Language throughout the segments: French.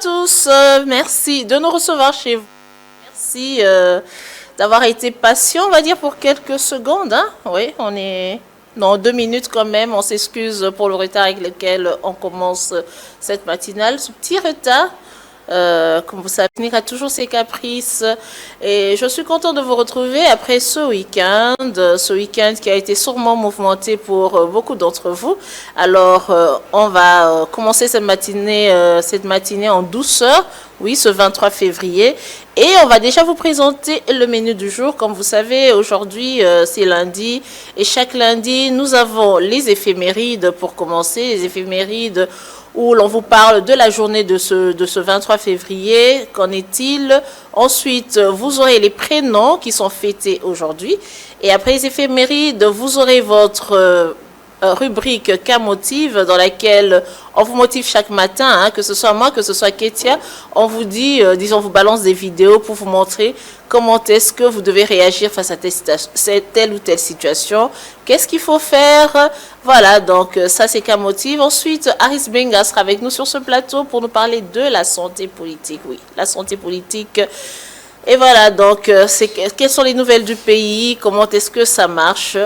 tous, merci de nous recevoir chez vous. Merci d'avoir été patient, on va dire, pour quelques secondes. Hein? Oui, on est dans 2 minutes quand même. On s'excuse pour le retard avec lequel on commence cette matinale. Ce petit retard, comme vous savez, Nick a toujours ses caprices. Et je suis contente de vous retrouver après ce week-end qui a été sûrement mouvementé pour beaucoup d'entre vous. Alors, on va commencer cette matinée en douceur, oui, ce 23 février. Et on va déjà vous présenter le menu du jour. Comme vous savez, aujourd'hui, c'est lundi. Et chaque lundi, nous avons les éphémérides pour commencer. Les éphémérides où l'on vous parle de la journée de ce 23 février. Qu'en est-il? Ensuite, vous aurez les prénoms qui sont fêtés aujourd'hui. Et après les éphémérides, vous aurez votre rubrique K-Motive dans laquelle on vous motive chaque matin, hein, que ce soit moi, que ce soit Ketia. On vous dit, disons, on vous balance des vidéos pour vous montrer comment est-ce que vous devez réagir face à telle ou telle situation. Qu'est-ce qu'il faut faire? Voilà, donc ça c'est K-Motive. Ensuite, Aris Benga sera avec nous sur ce plateau pour nous parler de la santé politique. Oui, la santé politique. Et voilà, donc, quelles sont les nouvelles du pays? Comment est-ce que ça marche?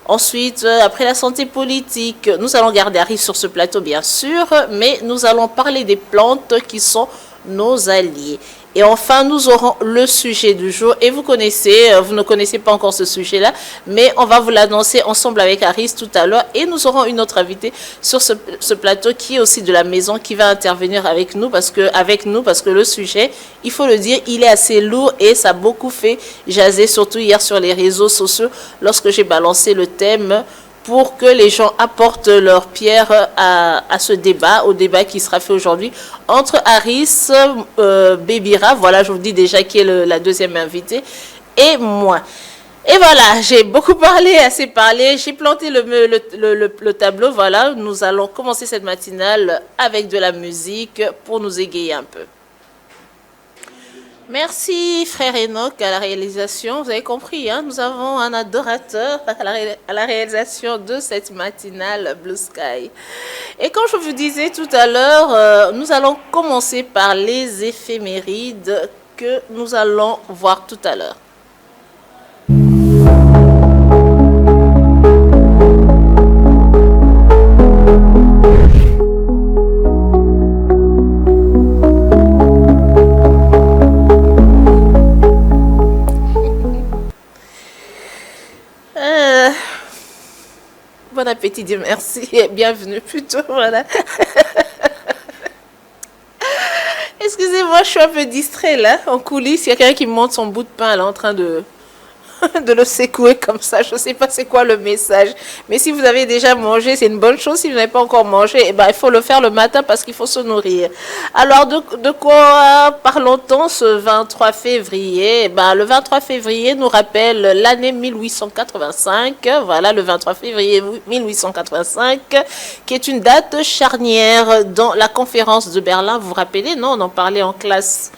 Ensuite, après la santé politique, nous allons garder Aris sur ce plateau, bien sûr, mais nous allons parler des plantes qui sont nos alliés. Et enfin, nous aurons le sujet du jour. Et vous ne connaissez pas encore ce sujet-là, mais on va vous l'annoncer ensemble avec Aris tout à l'heure. Et nous aurons une autre invitée sur ce plateau qui est aussi de la maison, qui va intervenir avec nous parce que le sujet, il faut le dire, il est assez lourd et ça a beaucoup fait jaser, surtout hier sur les réseaux sociaux, lorsque j'ai balancé le thème pour que les gens apportent leur pierre à ce débat, au débat qui sera fait aujourd'hui entre Aris, Bébira, voilà, je vous dis déjà qui est la deuxième invitée, et moi. Et voilà, j'ai beaucoup parlé, assez parlé, j'ai planté le tableau, voilà, nous allons commencer cette matinale avec de la musique pour nous égayer un peu. Merci frère Enoch à la réalisation, vous avez compris, hein, nous avons un adorateur à la réalisation de cette matinale Blue Sky. Et comme je vous disais tout à l'heure, nous allons commencer par les éphémérides que nous allons voir tout à l'heure. Bon appétit, Dieu merci, et bienvenue plutôt, voilà. Excusez-moi, je suis un peu distrait là, en coulisses, il y a quelqu'un qui me montre son bout de pain là, en train de le secouer comme ça, je ne sais pas c'est quoi le message, mais si vous avez déjà mangé, c'est une bonne chose. Si vous n'avez pas encore mangé, eh ben, il faut le faire le matin parce qu'il faut se nourrir. Alors, de quoi parlons-on ce 23 février? Eh ben, le 23 février nous rappelle l'année 1885, voilà, le 23 février 1885, qui est une date charnière dans la conférence de Berlin. Vous vous rappelez, non? On en parlait en classe.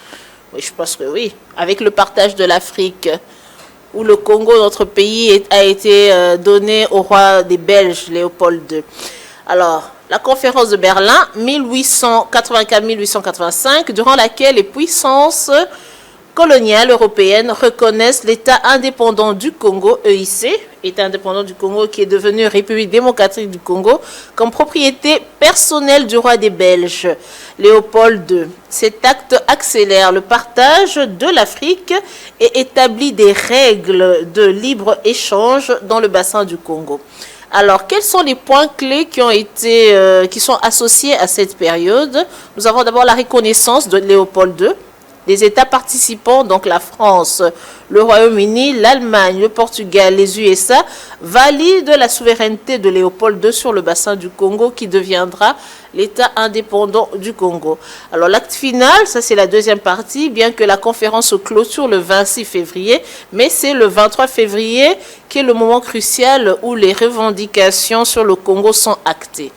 Oui, je pense que oui, avec le partage de l'Afrique, où le Congo, notre pays, a été donné au roi des Belges, Léopold II. Alors, la conférence de Berlin, 1884-1885, durant laquelle les puissances coloniales européennes reconnaissent l'État indépendant du Congo, EIC, État indépendant du Congo qui est devenu République démocratique du Congo, comme propriété personnelle du roi des Belges, Léopold II. Cet acte accélère le partage de l'Afrique et établit des règles de libre-échange dans le bassin du Congo. Alors, quels sont les points clés qui sont associés à cette période? Nous avons d'abord la reconnaissance de Léopold II. Des États participants, donc la France, le Royaume-Uni, l'Allemagne, le Portugal, les USA, valident la souveraineté de Léopold II sur le bassin du Congo qui deviendra l'État indépendant du Congo. Alors l'acte final, ça c'est la deuxième partie, bien que la conférence se clôture le 26 février, mais c'est le 23 février qui est le moment crucial où les revendications sur le Congo sont actées.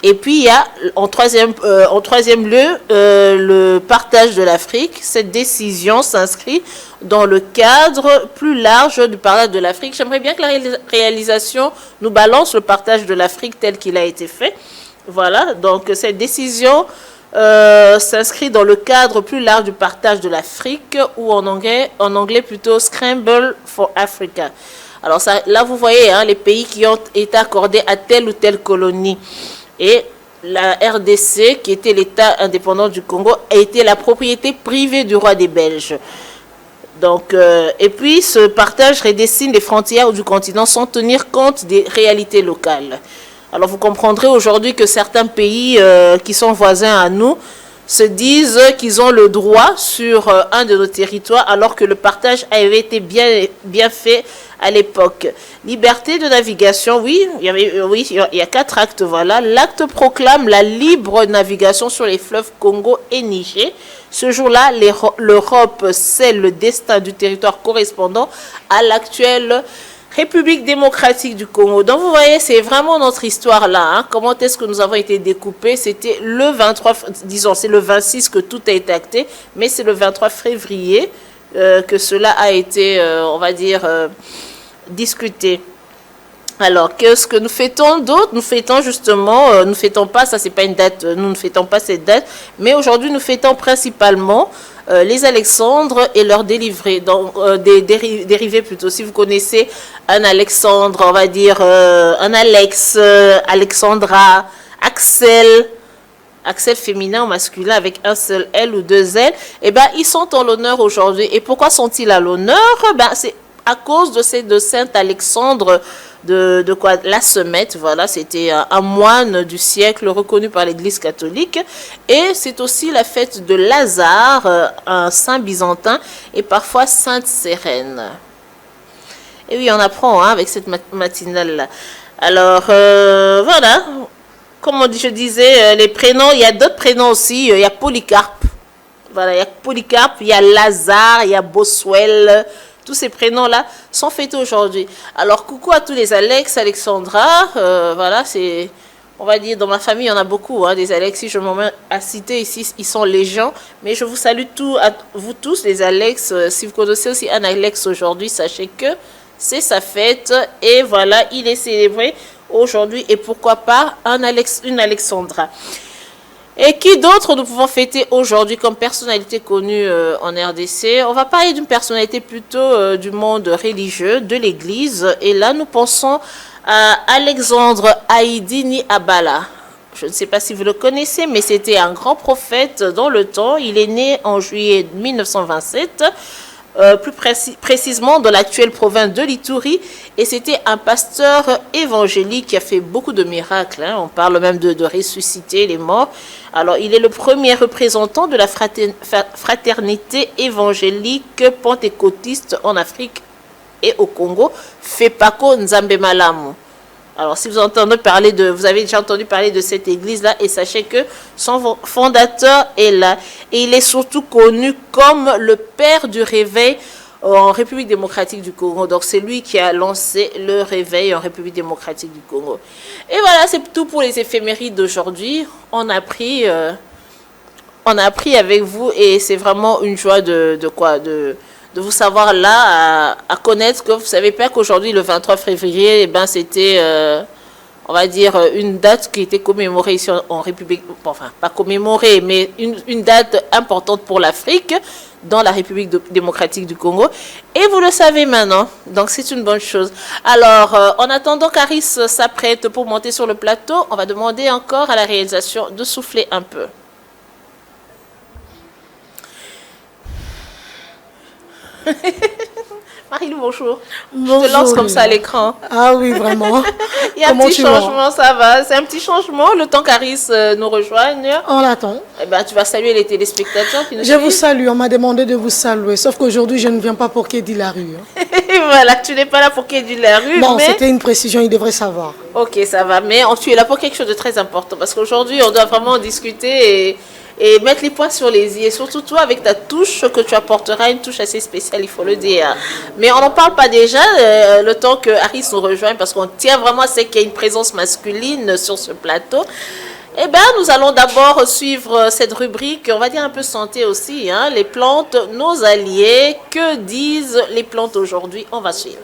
Et puis, il y a en troisième lieu le partage de l'Afrique. Cette décision s'inscrit dans le cadre plus large du partage de l'Afrique. J'aimerais bien que la réalisation nous balance le partage de l'Afrique tel qu'il a été fait. Voilà, donc cette décision s'inscrit dans le cadre plus large du partage de l'Afrique, ou en anglais plutôt Scramble for Africa. Alors ça, là, vous voyez hein, les pays qui ont été accordés à telle ou telle colonie. Et la RDC, qui était l'État indépendant du Congo, a été la propriété privée du roi des Belges. Donc, et puis, ce partage redessine les frontières du continent sans tenir compte des réalités locales. Alors, vous comprendrez aujourd'hui que certains pays qui sont voisins à nous se disent qu'ils ont le droit sur un de nos territoires, alors que le partage avait été bien fait à l'époque. Liberté de navigation, oui, il y a 4 actes, voilà. L'acte proclame la libre navigation sur les fleuves Congo et Niger. Ce jour-là, l'Europe scelle le destin du territoire correspondant à l'actuelle République démocratique du Congo. Donc vous voyez, c'est vraiment notre histoire là. Hein. Comment est-ce que nous avons été découpés? C'était le 23, disons, c'est le 26 que tout a été acté, mais c'est le 23 février que cela a été, on va dire, discuté. Alors, qu'est-ce que nous fêtons d'autre? Nous fêtons justement, nous fêtons pas, ça c'est pas une date, nous ne fêtons pas cette date, mais aujourd'hui nous fêtons principalement les Alexandres et leurs délivrés, donc des dérivés plutôt. Si vous connaissez un Alexandre, on va dire un Alex, Alexandra, Axel, Axel féminin ou masculin avec un seul L ou 2 L, eh ben ils sont en l'honneur aujourd'hui. Et pourquoi sont-ils à l'honneur? Ben c'est à cause de Saint Alexandre de quoi la Semette, voilà, c'était un moine du siècle reconnu par l'Église catholique. Et c'est aussi la fête de Lazare, un saint byzantin, et parfois Sainte Sérène. Et oui, on apprend hein, avec cette matinale-là. Alors, voilà, comme je disais, les prénoms, il y a d'autres prénoms aussi, il y a Polycarpe. Voilà, il y a Polycarpe, il y a Lazare, il y a Boswell. Tous ces prénoms-là sont fêtés aujourd'hui. Alors, coucou à tous les Alex, Alexandra. Voilà, c'est, on va dire, dans ma famille, il y en a beaucoup, hein, des Alex. Si je m'en mets à citer ici, ils sont légion. Mais je vous salue à vous tous, les Alex. Si vous connaissez aussi un Alex aujourd'hui, sachez que c'est sa fête. Et voilà, il est célébré aujourd'hui. Et pourquoi pas une Alexandra. Et qui d'autre nous pouvons fêter aujourd'hui comme personnalité connue en RDC? On va parler d'une personnalité plutôt du monde religieux, de l'Église. Et là, nous pensons à Alexandre Haïdini Abala. Je ne sais pas si vous le connaissez, mais c'était un grand prophète dans le temps. Il est né en juillet 1927. Plus précisément dans l'actuelle province de l'Ituri, et c'était un pasteur évangélique qui a fait beaucoup de miracles. Hein. On parle même de ressusciter les morts. Alors, il est le premier représentant de la fraternité évangélique pentecôtiste en Afrique et au Congo, Fepako Nzambe Malamu. Alors, si vous avez déjà entendu parler de cette église-là, et sachez que son fondateur est là. Et il est surtout connu comme le père du réveil en République démocratique du Congo. Donc, c'est lui qui a lancé le réveil en République démocratique du Congo. Et voilà, c'est tout pour les éphémérides d'aujourd'hui. On a appris avec vous, et c'est vraiment une joie de vous savoir là, à connaître que vous ne savez pas qu'aujourd'hui, le 23 février, eh ben, c'était, on va dire, une date qui était commémorée ici en République, enfin, pas commémorée, mais une date importante pour l'Afrique, dans la République démocratique du Congo. Et vous le savez maintenant, donc c'est une bonne chose. Alors, en attendant qu'Aris s'apprête pour monter sur le plateau, on va demander encore à la réalisation de souffler un peu. Marie-Lou, bonjour. Bonjour. Je te lance comme ça à l'écran. Ah oui, vraiment. Il y a un petit changement, ça va. C'est un petit changement. Le temps qu'Aris nous rejoigne. On l'attend. Eh ben, tu vas saluer les téléspectateurs qui nous Je vous salue. On m'a demandé de vous saluer. Sauf qu'aujourd'hui, je ne viens pas pour Kédi la rue. Voilà, tu n'es pas là pour Kédi la rue. Non, mais c'était une précision, il devrait savoir. Ok, ça va. Mais tu es là pour quelque chose de très important. Parce qu'aujourd'hui, on doit vraiment discuter et mettre les points sur les i. Et surtout toi, avec ta touche que tu apporteras, une touche assez spéciale, il faut le dire. Mais on n'en parle pas déjà, le temps que Aris nous rejoigne, parce qu'on tient vraiment à ce qu'il y ait une présence masculine sur ce plateau. Eh bien, nous allons d'abord suivre cette rubrique, on va dire un peu santé aussi, hein, les plantes, nos alliés. Que disent les plantes aujourd'hui? On va suivre.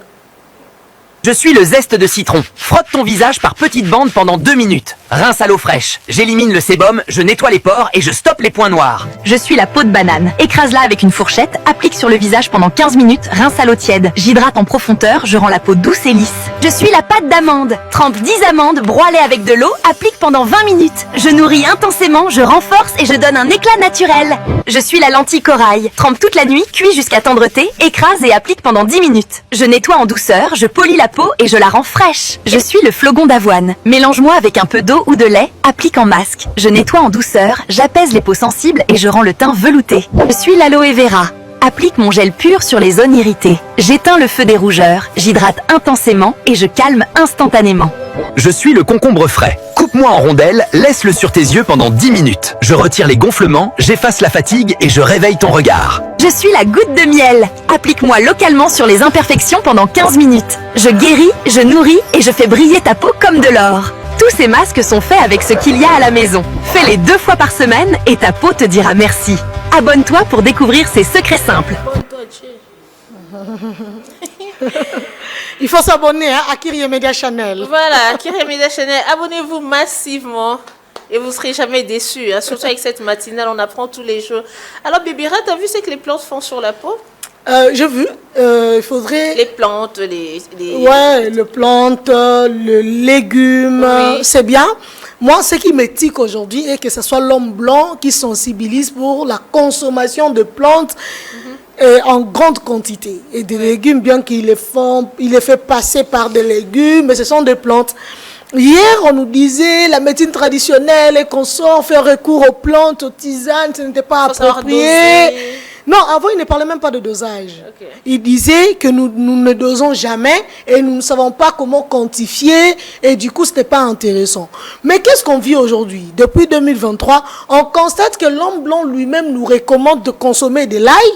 Je suis le zeste de citron. Frotte ton visage par petites bandes pendant 2 minutes. Rince à l'eau fraîche. J'élimine le sébum, je nettoie les pores et je stoppe les points noirs. Je suis la peau de banane. Écrase-la avec une fourchette, applique sur le visage pendant 15 minutes, rince à l'eau tiède. J'hydrate en profondeur, je rends la peau douce et lisse. Je suis la pâte d'amande. Trempe 10 amandes, broie-les avec de l'eau, applique pendant 20 minutes. Je nourris intensément, je renforce et je donne un éclat naturel. Je suis la lentille corail. Trempe toute la nuit, cuis jusqu'à tendreté, écrase et applique pendant 10 minutes. Je nettoie en douceur, je polis la peau et je la rends fraîche. Je suis le flocon d'avoine. Mélange-moi avec un peu d'eau ou de lait, applique en masque. Je nettoie en douceur, j'apaise les peaux sensibles et je rends le teint velouté. Je suis l'aloe vera. Applique mon gel pur sur les zones irritées. J'éteins le feu des rougeurs, j'hydrate intensément et je calme instantanément. Je suis le concombre frais. Coupe-moi en rondelles, laisse-le sur tes yeux pendant 10 minutes. Je retire les gonflements, j'efface la fatigue et je réveille ton regard. Je suis la goutte de miel. Applique-moi localement sur les imperfections pendant 15 minutes. Je guéris, je nourris et je fais briller ta peau comme de l'or. Tous ces masques sont faits avec ce qu'il y a à la maison. Fais-les 2 fois par semaine et ta peau te dira merci. Abonne-toi pour découvrir ces secrets simples. Il faut s'abonner à Kyrie Media Channel. Voilà, Kyrie Media Channel, abonnez-vous massivement et vous ne serez jamais déçus. Hein. Surtout avec cette matinale, on apprend tous les jours. Alors, Bébira, tu as vu ce que les plantes font sur la peau? J'ai vu, il faudrait... Les plantes, les... Ouais, les plantes, le légume, Oui. c'est bien. Moi, ce qui me tique aujourd'hui est que ce soit l'homme blanc qui sensibilise pour la consommation de plantes en grande quantité. Et des légumes, bien qu'il les fait passer par des légumes, mais ce sont des plantes. Hier, on nous disait la médecine traditionnelle et qu'on sort faire recours aux plantes, aux tisanes, ce n'était pas approprié. Non, avant, il ne parlait même pas de dosage. Okay. Il disait que nous ne dosons jamais et nous ne savons pas comment quantifier et du coup, ce n'était pas intéressant. Mais qu'est-ce qu'on vit aujourd'hui? Depuis 2023, on constate que l'homme blanc lui-même nous recommande de consommer de l'ail,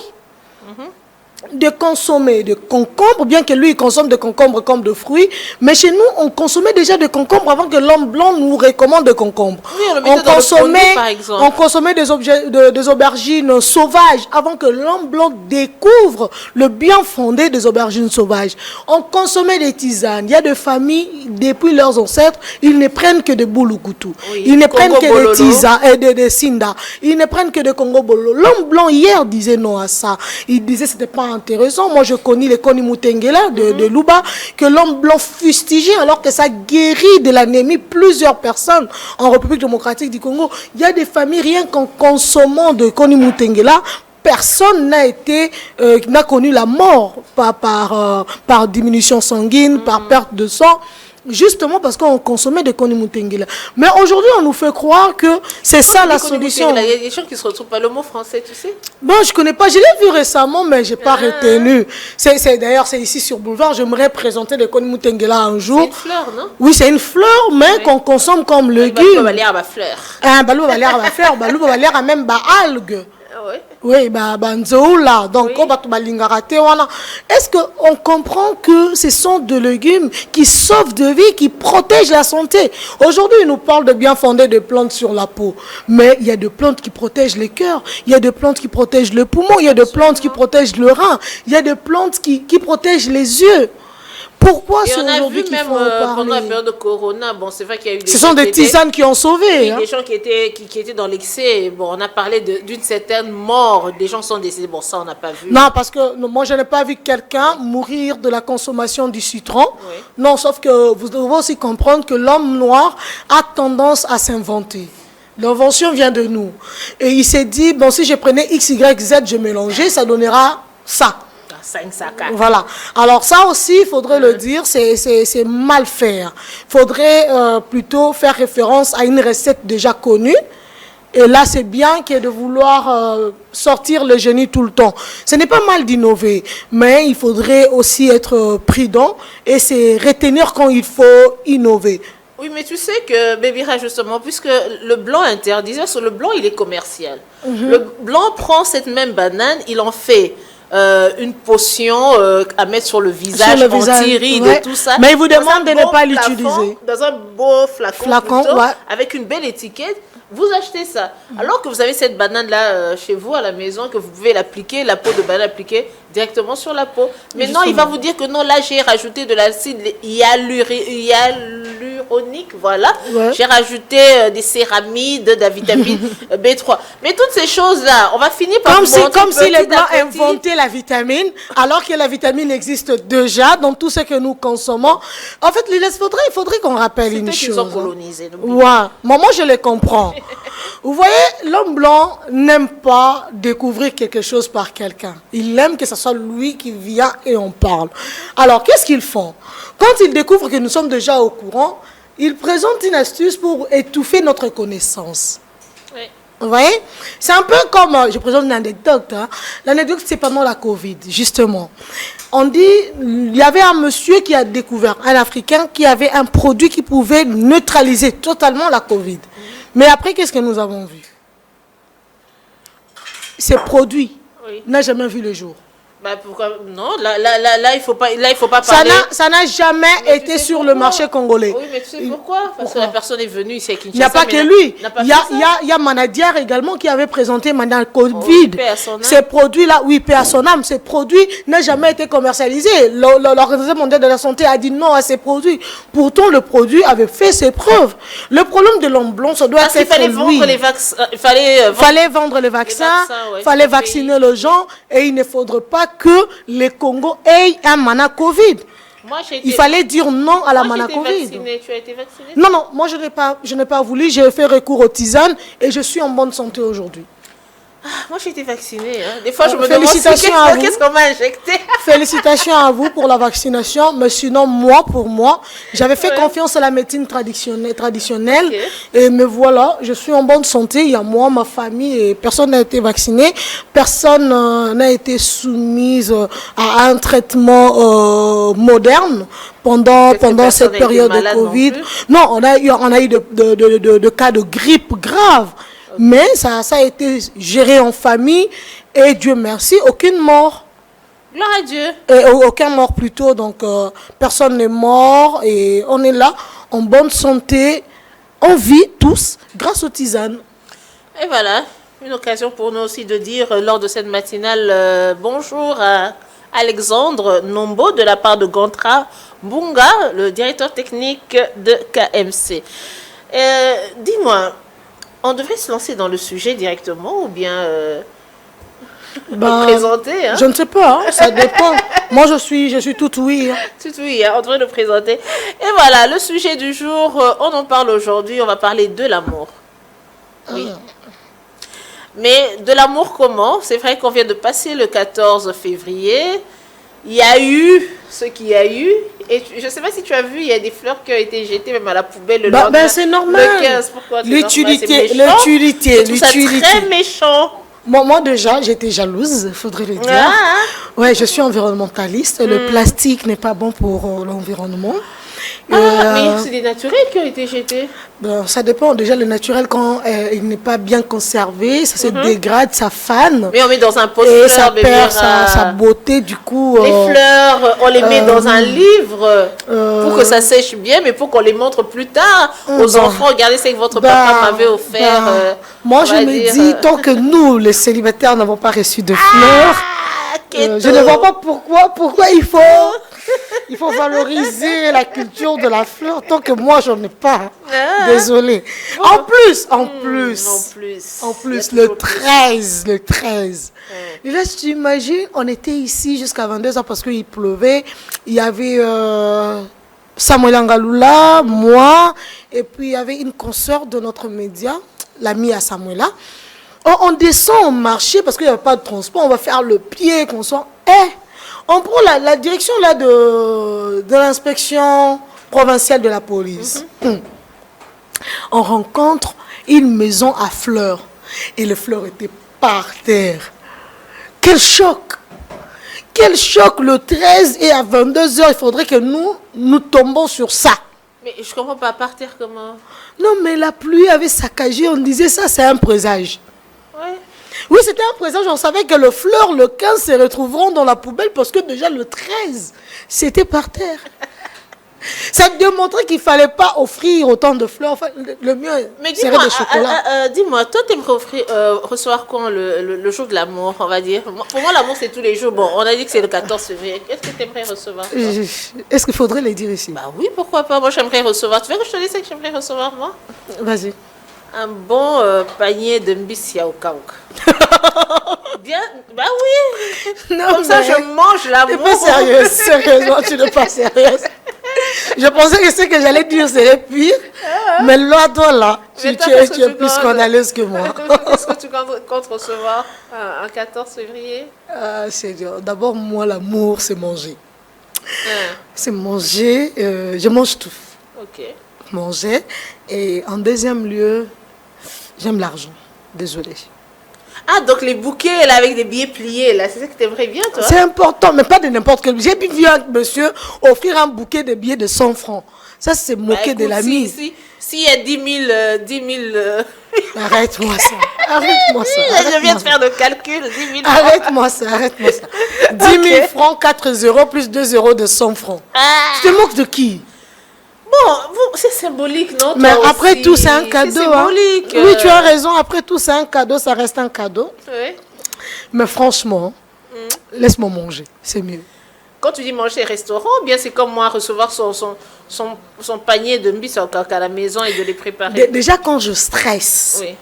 de consommer de concombre, bien que lui il consomme de concombre comme de fruits, mais chez nous on consommait déjà de concombre avant que l'homme blanc nous recommande de concombre. Oui, on le mettait dans le poney, par exemple. On consommait des aubergines sauvages avant que l'homme blanc découvre le bien fondé des aubergines sauvages. On consommait des tisanes. Il y a des familles, depuis leurs ancêtres, ils ne prennent que des boulou-koutou. Oui. Ils ne prennent que des tisanes et des sinda. Ils ne prennent que des congo bololo. L'homme blanc hier disait non à ça. Il disait que c'était pas intéressant. Moi, je connais les Koni Mutengela de Luba, que l'homme blanc fustigeait alors que ça guérit de l'anémie plusieurs personnes en République démocratique du Congo. Il y a des familles, rien qu'en consommant de Koni Mutengela, personne n'a connu la mort par diminution sanguine, par perte de sang. Justement parce qu'on consommait des Koni Mutengela. Mais aujourd'hui, on nous fait croire que c'est ça la solution. Il y a des gens qui ne se retrouvent pas le mot français, tu sais. Bon, je ne connais pas. Je l'ai vu récemment, mais je n'ai pas retenu. D'ailleurs, c'est ici sur Boulevard. J'aimerais présenter des Koni Mutengela un jour. C'est une fleur, non? Oui, c'est une fleur, mais qu'on consomme comme légume. Balou va l'air à ma fleur. Balou va l'air à ma fleur. Balou va l'air à même algue. Ouais. Oui, nzoula. Donc, est-ce qu'on comprend que ce sont des légumes qui sauvent de vie, qui protègent la santé? Aujourd'hui, ils nous parlent de bien fonder des plantes sur la peau. Mais il y a des plantes qui protègent les cœurs, il y a des plantes qui protègent le poumon, il y a des plantes qui protègent le rein, il y a des plantes qui protègent les yeux. Pourquoi c'est aujourd'hui qu'il faut en parler? Pendant la période de Corona, bon, c'est vrai qu'il y a eu des... Ce sont des tisanes qui ont sauvé. Oui, des gens qui étaient dans l'excès. Bon, on a parlé d'une certaine mort. Des gens sont décédés. Bon, ça, on n'a pas vu. Non, parce que moi, je n'ai pas vu quelqu'un mourir de la consommation du citron. Oui. Non, sauf que vous devez aussi comprendre que l'homme noir a tendance à s'inventer. L'invention vient de nous. Et il s'est dit, bon, si je prenais X, Y, Z, je mélangeais, ça donnera ça. 5 sacs. Voilà. Alors ça aussi, il faudrait le dire, c'est mal faire. Il faudrait plutôt faire référence à une recette déjà connue. Et là, c'est bien que de vouloir sortir le génie tout le temps. Ce n'est pas mal d'innover, mais il faudrait aussi être prudent et c'est retenir quand il faut innover. Oui, mais tu sais que, Bébira, justement, puisque le blanc interdisait, le blanc, il est commercial. Le blanc prend cette même banane, il en fait... une potion à mettre sur le visage, anti-rides, ouais. Tout ça. Mais il vous demande de ne pas l'utiliser. Dans un beau flacon ouais. avec une belle étiquette. Vous achetez ça. Alors que vous avez cette banane-là chez vous, à la maison, que vous pouvez l'appliquer, la peau de banane appliquée directement sur la peau. Maintenant, il va vous dire que non, là, j'ai rajouté de l'acide hyaluronique, voilà. Ouais. J'ai rajouté des céramides, de la vitamine B3. Mais toutes ces choses-là, on va finir par Comme vous si, montrer comme si les petit à Blancs petit. inventaient la vitamine, alors que la vitamine existe déjà dans tout ce que nous consommons. En fait, il faudrait qu'on rappelle C'est une eux qui chose. nous ont colonisés. n'oubliez Ouais, moi je les comprends. Vous voyez, l'homme blanc n'aime pas découvrir quelque chose par quelqu'un. Il aime que ce soit lui qui vient et on parle. Alors, qu'est-ce qu'ils font? Quand ils découvrent que nous sommes déjà au courant, ils présentent une astuce pour étouffer notre connaissance. pas. Oui. Vous voyez? C'est un peu comme, je présente une anecdote. Hein. L'anecdote, c'est pendant la Covid, justement. On dit, il y avait un monsieur qui a découvert, un Africain, qui avait un produit qui pouvait neutraliser totalement la Covid. Mais après, qu'est-ce que nous avons vu? Ces produits Oui. n'a jamais vu le jour. Bah pourquoi non, là il faut pas parler. Ça n'a jamais Mais tu été sais sur pourquoi? le marché congolais. Oui, mais tu sais pourquoi? Parce que la personne est venue ici à Kinshasa. Il n'y a pas mais que lui. n'a pas Il fait ça. y a Manadiar également qui avait présenté pendant le Covid. Oui, paix à son âme. Ces produits-là, oui, paix à son âme, ces produits n'ont jamais été commercialisés. L'Organisation mondiale de la santé a dit non à ces produits. Pourtant, le produit avait fait ses preuves. Le problème de l'homme blanc, ça doit Parce qu'il être fallait lui. vendre les vaccins. Il fallait Vendre les vaccins, ouais, fallait c'est vacciner pays. les gens et il ne faudrait pas que les Congo aient un mana Covid. Moi, j'ai été... Il fallait dire non à la Moi, mana j'ai été Covid. vaccinée. Tu as été vaccinée? Non, non, moi je n'ai pas voulu, j'ai fait recours aux tisanes et je suis en bonne santé aujourd'hui. Moi, j'ai été vaccinée. Hein. Des fois, je me demande Félicitations à vous. qu'est-ce qu'on m'a injecté. Félicitations à vous pour la vaccination, mais sinon, pour moi, j'avais fait confiance à la médecine traditionnelle Ok. et me voilà, je suis en bonne santé, il y a moi, ma famille, et personne n'a été vacciné, personne n'a été soumise à un traitement moderne pendant Est-ce que personne cette n'a été période de malade non Covid. plus? Non, on a eu de cas de grippe grave, mais ça a été géré en famille et Dieu merci, aucune mort. Gloire à Dieu. Et aucun mort plutôt, donc personne n'est mort et on est là en bonne santé, on vit tous grâce aux tisanes. Et voilà, une occasion pour nous aussi de dire lors de cette matinale bonjour à Alexandre Nombo de la part de Gantra Bunga, le directeur technique de KMC. Dis-moi, on devrait se lancer dans le sujet directement ou bien Ben, présenter hein? Je ne sais pas, hein, ça dépend. Moi je suis tout oui. Hein. Oui, on devrait le présenter. Et voilà, le sujet du jour, on en parle aujourd'hui, on va parler de l'amour. Oui. Mais de l'amour comment? C'est vrai qu'on vient de passer le 14 février. Il y a eu ce qu'il y a eu. Et je ne sais pas si tu as vu, il y a des fleurs qui ont été jetées même à la poubelle le lendemain. Ben c'est normal. Le 15, pourquoi c'est L'utilité, normal? C'est méchant. l'utilité, Je trouve ça très méchant. Moi déjà, j'étais jalouse, il faudrait le dire. Ah, Ouais, je suis environnementaliste. Le plastique n'est pas bon pour l'environnement. mais c'est des naturels qui ont été jetés. Ben, ça dépend. Déjà, le naturel, quand il n'est pas bien conservé, ça se dégrade, ça fane. Mais on met dans un pot de Et fleurs, ça bébé perd Ra. sa beauté, du coup. Les fleurs, on les met dans un livre pour que ça sèche bien, mais pour qu'on les montre plus tard aux enfants. Regardez ce que votre papa m'avait offert. Moi, on je va me dire, dis, tant que nous, les célibataires, n'avons pas reçu de fleurs, Keto. je ne vois pas pourquoi il faut valoriser la culture de la fleur tant que moi, j'en ai pas. Désolée. En plus, En plus. Il y a le toujours 13. Et là, tu imagines, on était ici jusqu'à 22h parce qu'il pleuvait. Il y avait Samuel Angalula, moi, et puis il y avait une consoeur de notre média, l'amie à Samuela. On descend au marché parce qu'il n'y a pas de transport, on va faire le pied, qu'on soit. On prend la direction là de l'inspection provinciale de la police. On rencontre une maison à fleurs. Et les fleurs étaient par terre. Quel choc! Quel choc le 13 et à 22h, il faudrait que nous tombons sur ça. Mais je comprends pas, par terre comment? Non, mais la pluie avait saccagé, on disait ça, c'est un présage. Ouais. Oui, c'était un présage, on savait que le fleur, le 15 se retrouveront dans la poubelle parce que déjà le 13, c'était par terre. Ça démontrait qu'il ne fallait pas offrir autant de fleurs. Enfin, le mieux, Mais serait dis-moi, des chocolats. dis-moi, toi, t'aimerais recevoir quand le jour de l'amour, on va dire. Pour moi, l'amour, c'est tous les jours. Bon, on a dit que c'est le 14 février. Qu'est-ce que t'aimerais recevoir, toi? Est-ce qu'il faudrait les dire ici? Bah oui, pourquoi pas. Moi, j'aimerais recevoir. Tu veux que je te dise ce que j'aimerais recevoir, moi? Vas-y. Un bon panier de mbissi au kaouk. Bien, bah oui. Non, Comme ça, mais je mange t'es l'amour. pas sérieuse. Sérieusement, tu n'es pas sérieuse. Je pensais que ce que j'allais dire serait pire. Mais là, toi, là, Mais tu toi, es qu'est-ce que tu es tu plus comptes? scandaleuse que moi. Qu'est-ce que tu comptes recevoir un 14 février? C'est dur. D'abord, moi, l'amour, c'est manger. Hein, C'est manger. Je mange tout. ok. Manger. Et en deuxième lieu, j'aime l'argent. Désolée. Ah, donc les bouquets là, avec des billets pliés, là, c'est ça que tu aimerais bien, toi? C'est important, mais pas de n'importe quel. J'ai vu un monsieur offrir un bouquet de billets de 100 francs. Ça, c'est Bah, moquer de écoute, l'ami. s'il y a 10 000 Arrête-moi ça. Arrête-moi ça. je viens Arrête-moi de faire le calcul, 10 000 ça. Arrête-moi ça. Arrête-moi ça. 10 000 francs, 4 euros plus 2 euros de 100 francs. Ah. Tu te moques de qui? Bon, c'est symbolique, non? Mais toi après aussi? tout, c'est un cadeau. C'est Hein. symbolique. Oui, tu as raison. Après tout, c'est un cadeau. Ça reste un cadeau. Ouais. Mais franchement, laisse-moi manger. C'est mieux. Quand tu dis manger restaurant, bien c'est comme moi recevoir son panier de mbis à la maison et de les préparer. Déjà, quand je stresse, Oui.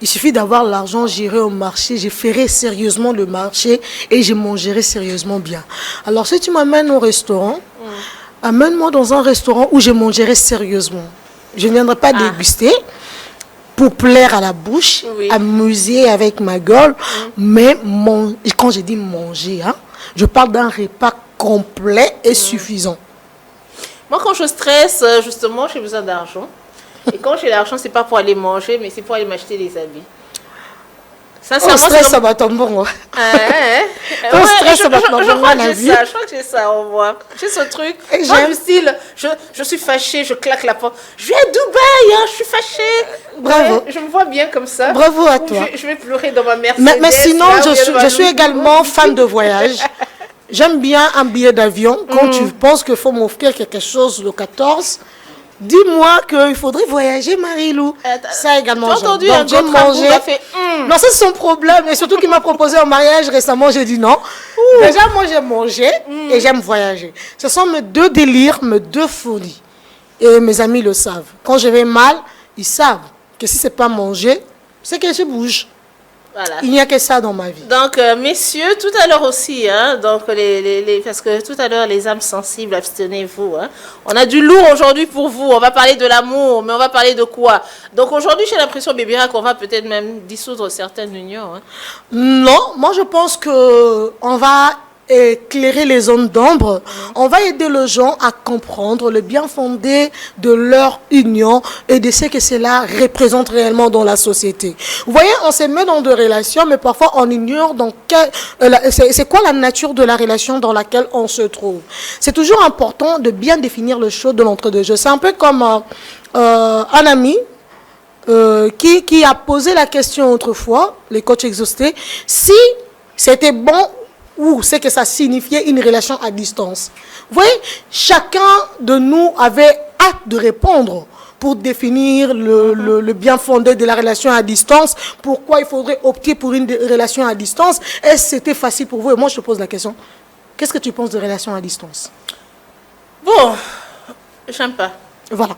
il suffit d'avoir l'argent, j'irai au marché, je ferai sérieusement le marché et je mangerai sérieusement bien. Alors, si tu m'amènes au restaurant, amène-moi dans un restaurant où je mangerai sérieusement. Je ne viendrai pas déguster pour plaire à la bouche, Oui. amuser avec ma gueule, mais quand je dis manger, hein, je parle d'un repas complet et suffisant. Moi, quand je stresse, justement, j'ai besoin d'argent. Et quand j'ai l'argent, c'est pas pour aller manger, mais c'est pour aller m'acheter des habits. Au Sincèrement, stress, c'est ça va tomber bon. Au stress, ça va te je l'envoyer crois à la que vie. j'ai ça, je crois que j'ai ça, au revoir. J'ai ce truc. Et Moi, j'aime. du style, je suis fâchée, je claque la porte. Je vais à Dubaï, hein, je suis fâchée. Bravo. Ouais, je me vois bien comme ça. Bravo à Ou toi. Je vais pleurer dans ma Mercedes. Mais sinon, là où il y a je le suis ballon. également fan de voyage. J'aime bien un billet d'avion. Quand tu penses qu'il faut m'offrir quelque chose le 14, dis-moi qu'il faudrait voyager, Marie-Lou. Ça également, Tu as entendu j'aime. un Donc, j'aime gros manger. a fait Non, c'est son problème. Et surtout qu'il m'a proposé un mariage récemment, j'ai dit non. Déjà, moi, j'aime manger et j'aime voyager. Ce sont mes deux délires, mes deux folies. Et mes amis le savent. Quand je vais mal, ils savent que si c'est pas manger, c'est que je bouge. Voilà. Il n'y a que ça dans ma vie. Donc, messieurs, tout à l'heure aussi, hein, donc parce que tout à l'heure, les âmes sensibles, abstenez-vous. Hein. On a du lourd aujourd'hui pour vous. On va parler de l'amour, mais on va parler de quoi? Donc, aujourd'hui, j'ai l'impression, Bébira, qu'on va peut-être même dissoudre certaines unions. Hein. Non, moi je pense que on va éclairer les zones d'ombre. On va aider les gens à comprendre le bien fondé de leur union et de ce que cela représente réellement dans la société. Vous voyez, on se met dans des relations, mais parfois on ignore c'est quoi la nature de la relation dans laquelle on se trouve. C'est toujours important de bien définir le choses de l'entre-deux-jeux. C'est un peu comme un ami qui a posé la question autrefois, les coachs exhaustés, si c'était bon ou c'est que ça signifiait une relation à distance. Vous voyez, chacun de nous avait hâte de répondre pour définir le bien fondé de la relation à distance, pourquoi il faudrait opter pour une relation à distance. Est-ce que c'était facile pour vous? Et moi, je te pose la question, qu'est-ce que tu penses de relation à distance? Bon, j'aime pas. Voilà.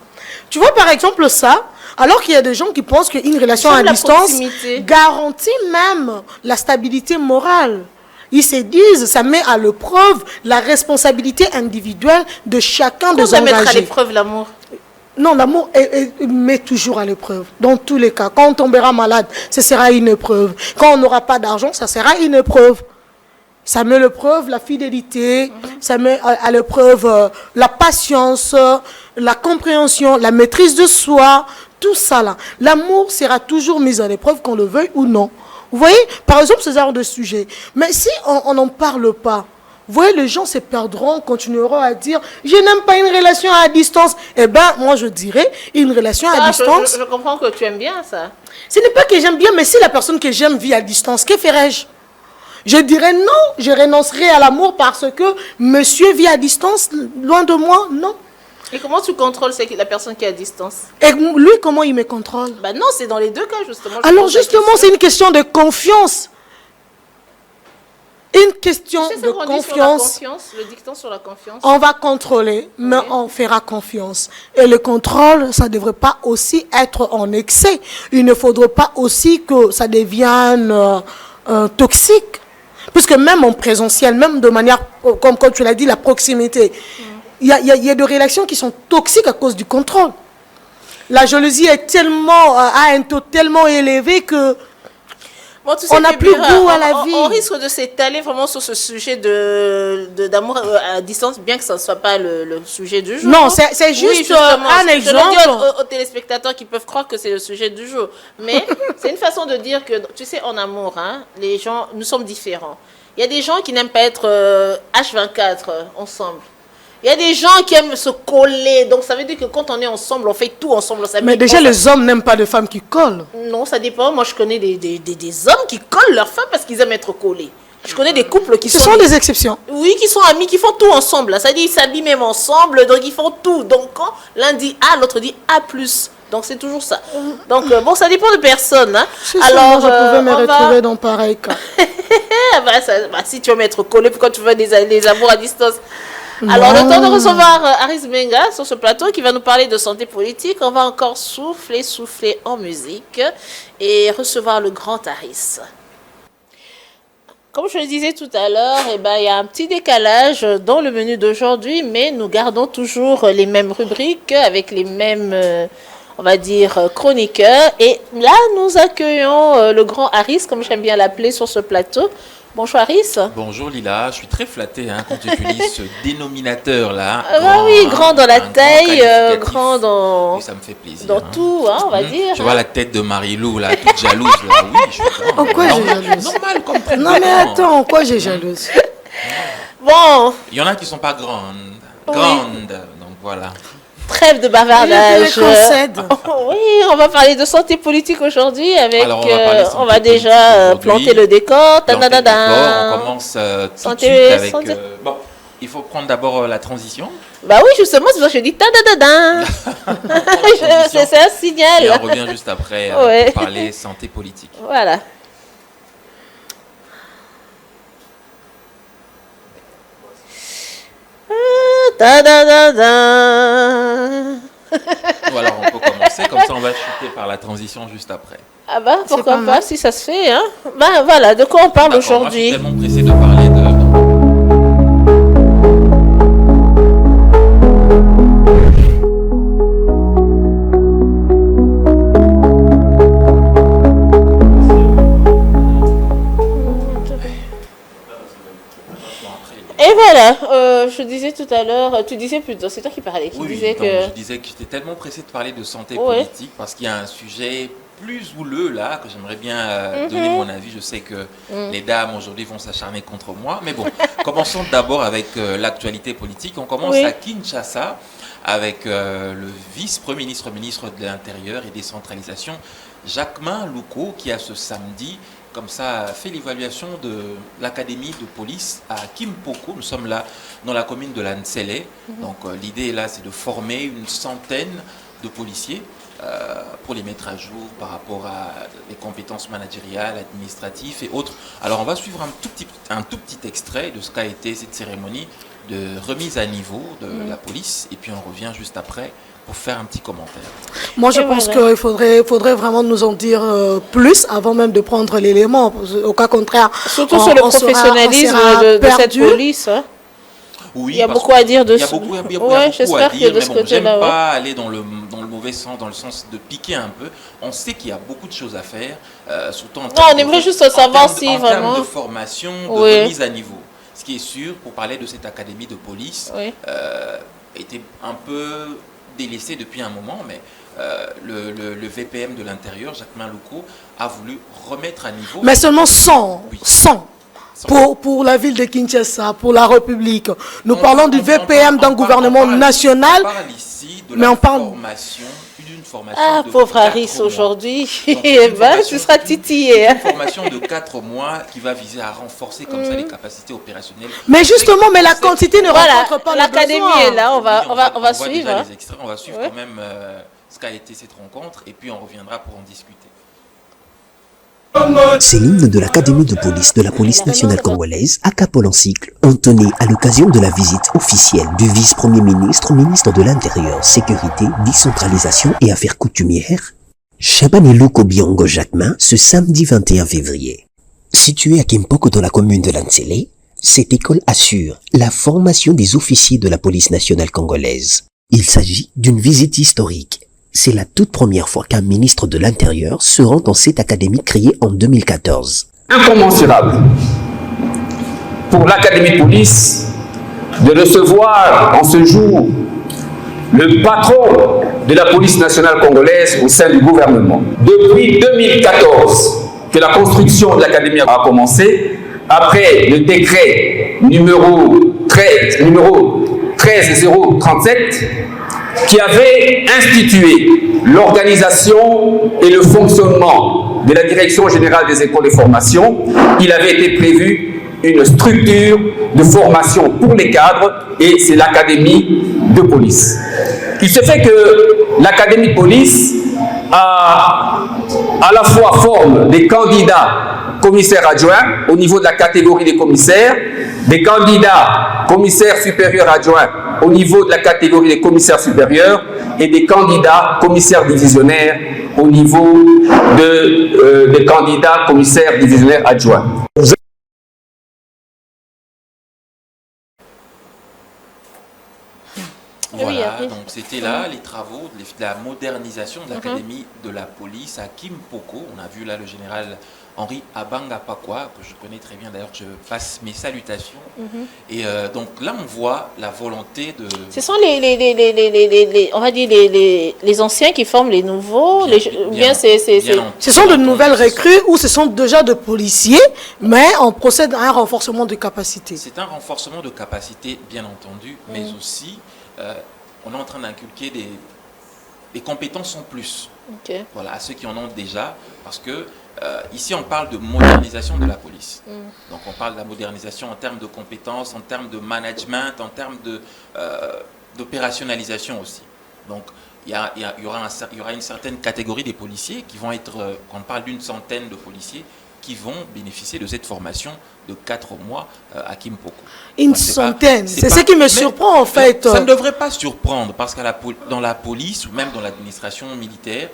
Tu vois, par exemple, ça, alors qu'il y a des gens qui pensent qu'une relation à J'aime la distance proximité. garantit même la stabilité morale. Ils se disent, ça met à l'épreuve la responsabilité individuelle de chacun des Pourquoi ça mettre à engagés. l'épreuve l'amour? Non, l'amour met toujours à l'épreuve. Dans tous les cas, quand on tombera malade, ce sera une épreuve. Quand on n'aura pas d'argent, ça sera une épreuve. Ça met à l'épreuve la fidélité, ça met à l'épreuve la patience, la compréhension, la maîtrise de soi, tout ça là. L'amour sera toujours mis à l'épreuve, qu'on le veuille ou non. Vous voyez, par exemple, ce genre de sujet. Mais si on n'en parle pas, vous voyez, les gens se perdront, continueront à dire « Je n'aime pas une relation à distance ». Eh bien, moi, je dirais, une relation à distance... Je comprends que tu aimes bien ça. Ce n'est pas que j'aime bien, mais si la personne que j'aime vit à distance, que ferais-je? Je dirais non, je renoncerai à l'amour parce que monsieur vit à distance, loin de moi, non. Et comment tu contrôles la personne qui est à distance? Et lui, comment il me contrôle? Bah non, c'est dans les deux cas, justement. Je Alors pose la justement, question. c'est une question de confiance. Une question Tu sais de ce qu'on dit sur la confiance. confiance, le dicton sur la confiance. On va contrôler, mais Oui. on fera confiance. Et le contrôle, ça ne devrait pas aussi être en excès. Il ne faudrait pas aussi que ça devienne toxique. Puisque même en présentiel, même de manière, comme tu l'as dit, la proximité, il y a des relations qui sont toxiques à cause du contrôle. La jalousie est tellement, a un taux tellement élevé que Bon, tu sais, on n'a plus Bibira, goût à la vie. On risque de s'étaler vraiment sur ce sujet d'amour à distance, bien que ce ne soit pas le sujet du jour. Non, c'est juste justement, un Je le exemple. dis aux téléspectateurs qui peuvent croire que c'est le sujet du jour. Mais c'est une façon de dire que, tu sais, en amour, hein, les gens, nous sommes différents. Il y a des gens qui n'aiment pas être H24 ensemble. Il y a des gens qui aiment se coller. Donc, ça veut dire que quand on est ensemble, on fait tout ensemble. Mais déjà, les hommes n'aiment pas de femmes qui collent. Non, ça dépend. Moi, je connais des hommes qui collent leurs femmes parce qu'ils aiment être collés. Je connais des couples qui Ce sont des exceptions. Oui, qui sont amis, qui font tout ensemble. Ça dit, ils s'habillent même ensemble, donc ils font tout. Donc, quand l'un dit A, l'autre dit A+. Donc, c'est toujours ça. Donc, bon, ça dépend de personne. Hein. Alors, je pouvais me retrouver dans pareil cas. Si tu veux m'être collé, pourquoi tu veux les amours à distance? Alors, le temps de recevoir Aris Benga sur ce plateau qui va nous parler de santé politique. On va encore souffler en musique et recevoir le grand Aris. Comme je le disais tout à l'heure, il y a un petit décalage dans le menu d'aujourd'hui, mais nous gardons toujours les mêmes rubriques avec les mêmes, on va dire, chroniqueurs. Et là, nous accueillons le grand Aris, comme j'aime bien l'appeler sur ce plateau. Bonjour Aris. Bonjour Lila, je suis très flatté quand tu utilises ce dénominateur-là. Oui, grand dans la taille, grand dans, oui, ça me fait plaisir, dans tout, on va dire. Je vois la tête de Marie-Lou, là, toute jalouse. Là. Oui, je suis grand. En quoi j'ai jalouse? Normal, comme très Non, mais attends, en quoi j'ai jalouse? Bon. Il y en a qui ne sont pas grandes. Donc voilà. Trêve de bavardage. Oui, on va parler de santé politique aujourd'hui avec. Alors, on va déjà planter le décor. On commence tout de suite avec. Bon, il faut prendre d'abord la transition. Bah oui, justement, c'est pour ça que je dis ta-da-da-da. C'est un signal. Et on revient juste après pour parler santé politique. Voilà. Voilà, on peut commencer, comme ça on va chuter par la transition juste après. Ah bah pourquoi pas, si ça se fait, hein. Bah voilà, de quoi on parle aujourd'hui? Je suis tellement pressé de parler de... Et voilà, je disais tout à l'heure, tu disais plutôt, c'est toi qui parlais, Je disais que j'étais tellement pressé de parler de santé politique parce qu'il y a un sujet plus houleux là, que j'aimerais bien donner mon avis. Je sais que les dames aujourd'hui vont s'acharner contre moi, mais bon, commençons d'abord avec l'actualité politique. On commence à Kinshasa avec le vice-premier ministre de l'Intérieur et décentralisation, Jacquemin Louko, qui a ce samedi comme ça, fait l'évaluation de l'académie de police à Kimpoko. Nous sommes là dans la commune de Lansele. Donc l'idée là, c'est de former une centaine de policiers pour les mettre à jour par rapport à les compétences managériales, administratives et autres. Alors on va suivre un tout petit extrait de ce qu'a été cette cérémonie de remise à niveau de la police. Et puis on revient juste après pour faire un petit commentaire. Moi, je pense qu'il faudrait vraiment nous en dire plus avant même de prendre l'élément. Au cas contraire, surtout sur le professionnalisme de cette police. Hein. Oui, il y a beaucoup à dire dessus. Il y a beaucoup à dire, mais bon, j'aime pas aller dans le mauvais sens, dans le sens de piquer un peu. On sait qu'il y a beaucoup de choses à faire, surtout en termes on aimerait juste savoir si vraiment... de formation, de remise à niveau. Ce qui est sûr, pour parler de cette académie de police, était un peu délaissé depuis un moment, mais le VPM de l'Intérieur, Jacquemin Louko, a voulu remettre à niveau... Mais seulement 100. Pour la ville de Kinshasa, pour la République. Nous parlons du VPM d'un gouvernement national. On parle ici de la formation, d'une formation Ah, de pauvre 4 Harris, mois. aujourd'hui, Donc, eh une ben, formation- tu seras titillé. Une Hein. formation de 4 mois qui va viser à renforcer comme ça les capacités opérationnelles. Mais justement, mais la On sait- quantité ne Voilà, rencontre pas le l'académie besoin. est là, on va voit suivre. déjà Hein. les extraits, on va suivre Ouais. quand même ce qu'a été cette rencontre et puis on reviendra pour en discuter. C'est l'hymne de l'Académie de police de la police nationale congolaise à Capolancycle, entonné à l'occasion de la visite officielle du vice-premier ministre, ministre de l'Intérieur, Sécurité, Décentralisation et Affaires coutumières, Chabanelou Kobiongo Jacquemin, ce samedi 21 février. Située à Kimpoko dans la commune de Lansele, cette école assure la formation des officiers de la police nationale congolaise. Il s'agit d'une visite historique. C'est la toute première fois qu'un ministre de l'Intérieur se rend dans cette académie créée en 2014. Incommensurable pour l'Académie de police de recevoir en ce jour le patron de la police nationale congolaise au sein du gouvernement. Depuis 2014 que la construction de l'Académie a commencé, après le décret numéro 13037 qui avait institué l'organisation et le fonctionnement de la Direction générale des écoles de formation, il avait été prévu une structure de formation pour les cadres et c'est l'Académie de police. Il se fait que l'Académie de police à la fois forme des candidats commissaires adjoints au niveau de la catégorie des commissaires, des candidats commissaires supérieurs adjoints au niveau de la catégorie des commissaires supérieurs et des candidats commissaires divisionnaires au niveau des candidats commissaires divisionnaires adjoints. Voilà, donc c'était là les travaux de la modernisation de l'Académie de la police à Kimpoko. On a vu là le général Henri Abanga-Pakwa, que je connais très bien d'ailleurs, je passe mes salutations. Et donc là, on voit la volonté de... Ce sont on va dire les anciens qui forment les nouveaux. Ce sont de nouvelles recrues ou ce sont déjà de policiers, mais on procède à un renforcement de capacité. C'est un renforcement de capacité, bien entendu, mais aussi... on est en train d'inculquer des compétences en plus. Voilà, à ceux qui en ont déjà, parce que ici on parle de modernisation de la police. Donc on parle de la modernisation en termes de compétences, en termes de management, en termes d'opérationnalisation aussi. Donc il y aura une certaine catégorie des policiers qui vont être, quand on parle d'une centaine de policiers, qui vont bénéficier de cette formation de 4 mois à Kimpoko. Une centaine, c'est ce qui me surprend en fait. Ça ne devrait pas surprendre parce que dans la police ou même dans l'administration militaire,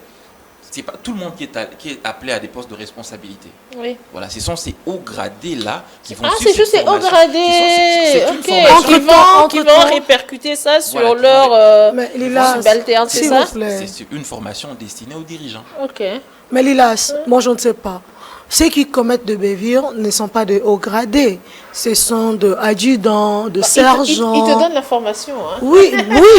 c'est pas tout le monde qui est appelé à des postes de responsabilité. Oui. Voilà, ce sont ces hauts gradés là qui vont c'est juste ces hauts gradés. Qui vont répercuter ça sur leur subalterne, c'est ça? C'est une formation destinée aux dirigeants. Ok. Mais Lilas, moi je ne sais pas. Ceux qui commettent de bévure ne sont pas de haut gradés. Ce sont de adjudants, de sergents. Ils te donnent l'information. Hein? Oui,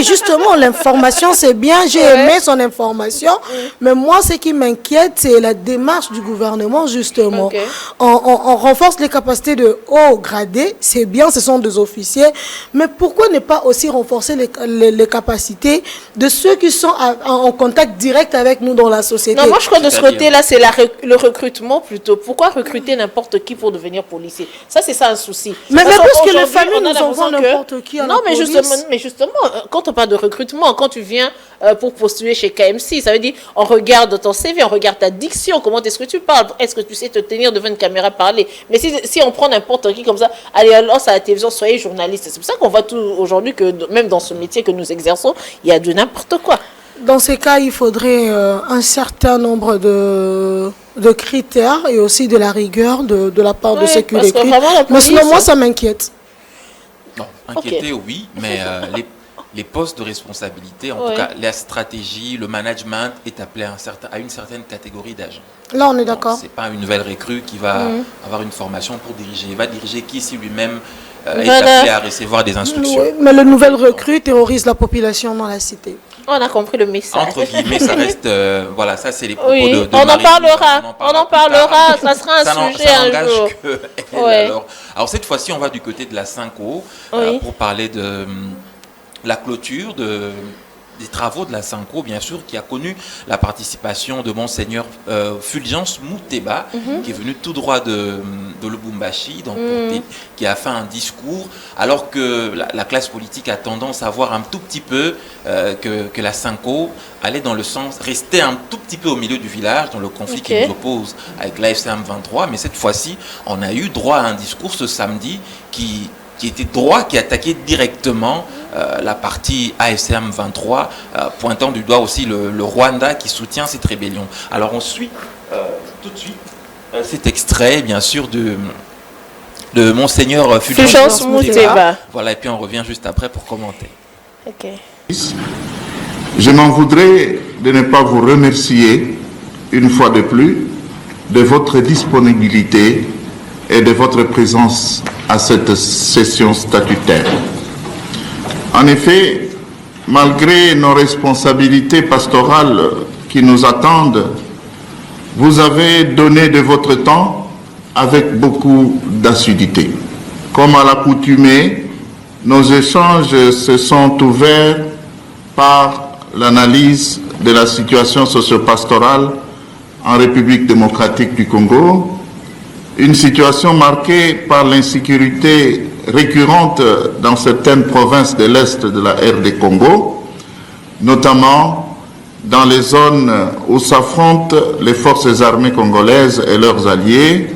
justement, l'information, c'est bien. J'ai aimé son information. Mais moi, ce qui m'inquiète, c'est la démarche du gouvernement, justement. On renforce les capacités de haut gradés. C'est bien, ce sont des officiers. Mais pourquoi ne pas aussi renforcer les capacités de ceux qui sont en contact direct avec nous dans la société? Non, moi, je crois de ce côté-là, c'est le recrutement plutôt. Pourquoi recruter n'importe qui pour devenir policier? Ça, c'est ça un souci. Mais parce que les familles nous envoient n'importe qui à la police. Mais justement, quand on parle de recrutement, quand tu viens pour postuler chez KMC, ça veut dire on regarde ton CV, on regarde ta diction, comment est-ce que tu parles, est-ce que tu sais te tenir devant une caméra parler. Mais si on prend n'importe qui comme ça, allez, alors à la télévision, soyez journaliste. C'est pour ça qu'on voit tout aujourd'hui que même dans ce métier que nous exerçons, il y a de n'importe quoi. Dans ces cas, il faudrait un certain nombre de critères et aussi de la rigueur de la part de ceux qui recrutent. Mais sinon, moi, ça m'inquiète. Non, inquiéter, oui, mais les postes de responsabilité, en tout cas, la stratégie, le management est appelé à une certaine catégorie d'agents. Là, on est d'accord. Ce n'est pas une nouvelle recrue qui va avoir une formation pour diriger. Il va diriger qui, si lui-même est appelé à recevoir des instructions. Oui, mais le nouvel recrue terrorise la population dans la cité. On a compris le message. Entre guillemets, ça reste... voilà, ça, c'est les propos de on en parlera. Ça sera un sujet un jour. Alors, cette fois-ci, on va du côté de la 5O pour parler de la clôture des travaux de la Sanko, bien sûr, qui a connu la participation de Monseigneur Fulgence Mouteba, qui est venu tout droit de Lubumbashi, donc qui a fait un discours, alors que la classe politique a tendance à voir un tout petit peu que la Sanko allait dans le sens, rester un tout petit peu au milieu du village, dans le conflit qui nous oppose avec l'AFCM 23, mais cette fois-ci, on a eu droit à un discours ce samedi qui était droit, qui attaquait directement la partie AFCM 23, pointant du doigt aussi le Rwanda qui soutient cette rébellion. Alors on suit tout de suite cet extrait, bien sûr, de Monseigneur Fulgence Mouteba. Voilà, et puis on revient juste après pour commenter. Ok. Je m'en voudrais de ne pas vous remercier une fois de plus de votre disponibilité et de votre présence à cette session statutaire. En effet, malgré nos responsabilités pastorales qui nous attendent, vous avez donné de votre temps avec beaucoup d'assiduité. Comme à l'accoutumée, nos échanges se sont ouverts par l'analyse de la situation socio-pastorale en République démocratique du Congo, une situation marquée par l'insécurité récurrente dans certaines provinces de l'Est de la RD Congo, notamment dans les zones où s'affrontent les forces armées congolaises et leurs alliés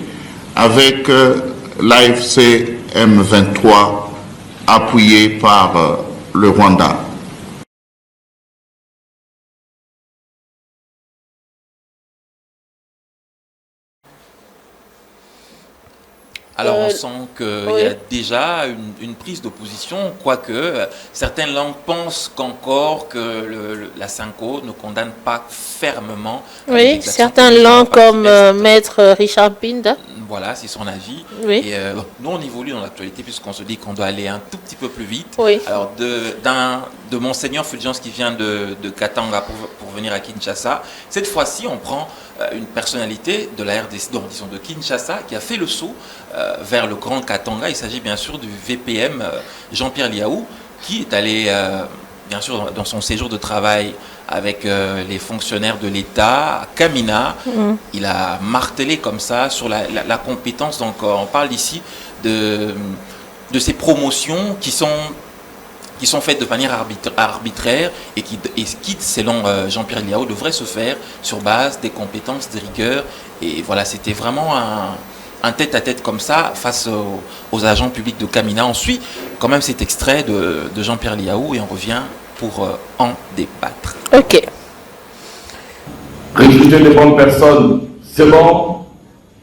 avec l'AFC M23 appuyé par le Rwanda. Alors on sent qu'il y a déjà une prise d'opposition, quoique certaines langues pensent qu'encore que la Sanko ne condamne pas fermement. Oui, certaines langues comme Maître Richard Pinda. Voilà, c'est son avis. Oui. Et nous, on évolue dans l'actualité puisqu'on se dit qu'on doit aller un tout petit peu plus vite. Oui. Alors, de Monseigneur Fulgence qui vient de Katanga pour venir à Kinshasa, cette fois-ci, on prend une personnalité de la RDC, donc disons de Kinshasa, qui a fait le saut vers le Grand Katanga. Il s'agit bien sûr du VPM Jean-Pierre Liaou, qui est allé, bien sûr, dans son séjour de travail avec les fonctionnaires de l'État à Kamina. Il a martelé comme ça sur la compétence. Donc on parle ici de ces promotions qui sont faites de manière arbitraire et qui, selon Jean-Pierre Liaou, devraient se faire sur base des compétences, des rigueurs. Et voilà, c'était vraiment un tête-à-tête comme ça face aux agents publics de Kamina. On suit quand même cet extrait de Jean-Pierre Liaou et on revient pour en débattre. Ok. Recruter de bonnes personnes, c'est bon,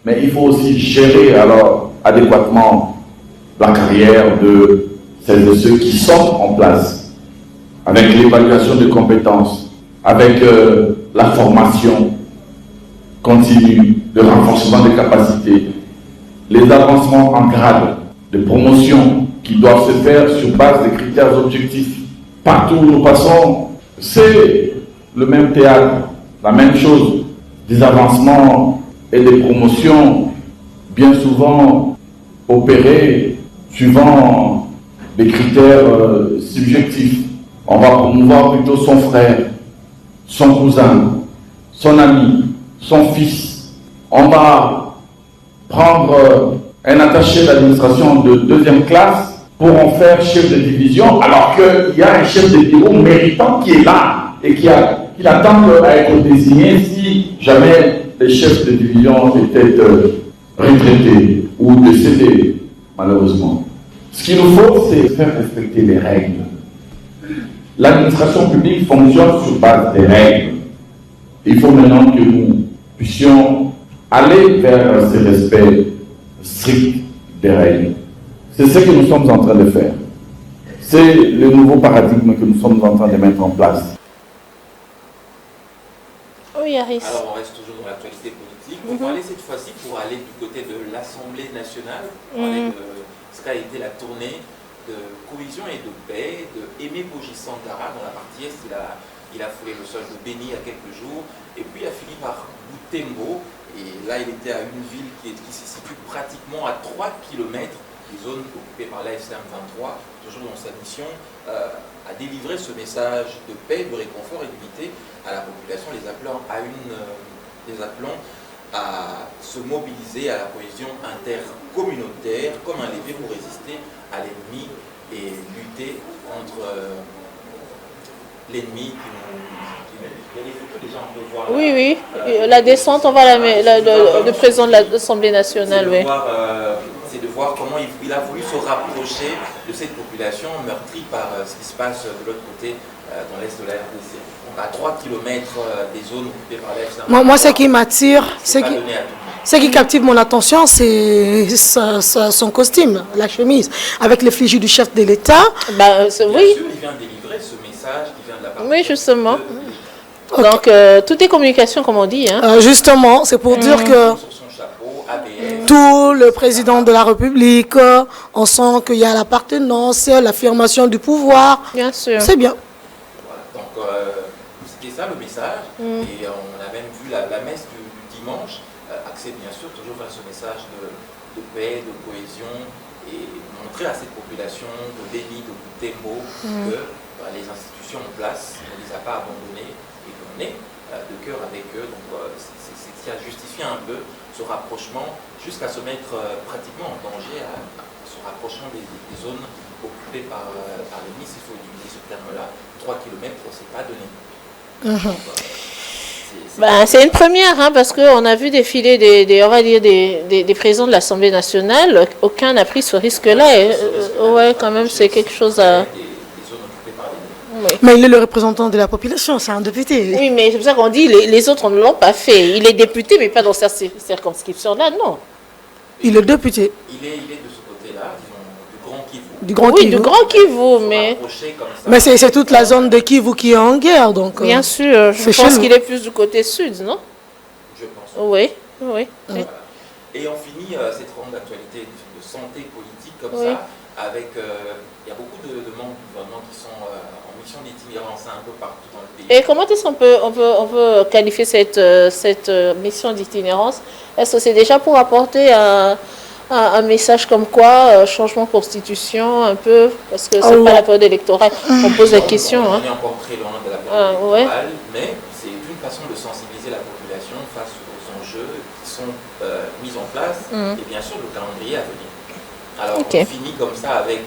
mais il faut aussi gérer alors adéquatement la carrière de celles et ceux qui sont en place, avec l'évaluation de compétences, avec la formation continue, le renforcement des capacités, les avancements en grade de promotion qui doivent se faire sur base des critères objectifs. Partout où nous passons, c'est le même théâtre, la même chose, des avancements et des promotions bien souvent opérés suivant des critères subjectifs. On va promouvoir plutôt son frère, son cousin, son ami, son fils. On va prendre un attaché d'administration de 2e classe pour en faire chef de division, alors qu'il y a un chef de bureau méritant qui est là et qui attend à être désigné si jamais les chefs de division étaient retraités ou décédés, malheureusement. Ce qu'il nous faut, c'est faire respecter les règles. L'administration publique fonctionne sur base des règles. Il faut maintenant que nous puissions aller vers ce respect strict des règles. C'est ce que nous sommes en train de faire. C'est le nouveau paradigme que nous sommes en train de mettre en place. Oui, Aris. Alors, on reste toujours dans l'actualité politique. On va aller cette fois-ci pour aller du côté de l'Assemblée nationale, parler de ce qu'a été la tournée de cohésion et de paix de Aimé Boji Sangara. Dans la partie est, il a foulé le sol de Béni il y a quelques jours, et puis il a fini par Butembo. Et là, il était à une ville qui se situe pratiquement à 3 km des zones occupées par l'AFCM 23, toujours dans sa mission, à délivrer ce message de paix, de réconfort et d'unité à la population, les appelant à se mobiliser à la cohésion intercommunautaire comme un levier pour résister à l'ennemi et lutter contre l'ennemi qui nous... Il faut que les gens peuvent voir... Oui. La descente, on va le président de l'Assemblée nationale, oui. C'est de voir comment il a voulu se rapprocher de cette population meurtrie par ce qui se passe de l'autre côté, dans l'est de la RDC. Donc à 3 km des zones occupées par l'AFC. Moi, ce qui m'attire, ce qui captive mon attention, c'est son costume, la chemise, avec l'effigie du chef de l'État. Oui. Bien sûr, il vient délivrer ce message qui vient de la part. Oui, justement. Donc, tout est communication, comme on dit. Hein. Justement, c'est pour dire que tout le président de la République, on sent qu'il y a l'appartenance, l'affirmation du pouvoir. Bien sûr. C'est bien. Voilà. Donc, c'était ça le message. Et on a même vu la messe du dimanche, axée bien sûr toujours vers ce message de paix, de cohésion, et montrer à cette population de Béni, de Butembo, que les institutions en place ne les a pas abandonnés et qu'on est de cœur avec eux. Donc, c'est ce qui a justifié un peu ce rapprochement jusqu'à se mettre pratiquement en danger à ce rapprochement des zones occupées par l'ennemi, s'il faut utiliser ce terme-là. 3 km, c'est pas donné. C'est une première, hein, parce qu'on a vu défiler des présidents de l'Assemblée nationale. Aucun n'a pris ce risque-là. Ouais, quand même, c'est quelque chose à... Oui. Mais il est le représentant de la population, c'est un député. Oui, mais c'est pour ça qu'on dit les autres ne l'ont pas fait. Il est député, mais pas dans cette circonscription-là, non. Il est député. Il est de ce côté-là, disons, du Grand Kivu. Du Grand oui, Kivu. du Grand Kivu, mais... Mais c'est toute la zone de Kivu qui est en guerre, donc... Bien sûr, je pense qu'il est plus du côté sud, non? Je pense. Oui. Et on finit cette ronde d'actualité de santé politique comme ça, avec... il y a beaucoup de membres du gouvernement qui sont en mission d'itinérance un peu partout dans le pays. Et comment est-ce qu'on peut qualifier cette mission d'itinérance? Est-ce que c'est déjà pour apporter un message comme quoi, changement de constitution, un peu, parce que c'est pas la période électorale, on pose la question. On est encore très loin de la période électorale, mais c'est une façon de sensibiliser la population face aux enjeux qui sont mis en place, et bien sûr le calendrier à venir. Alors, on finit comme ça avec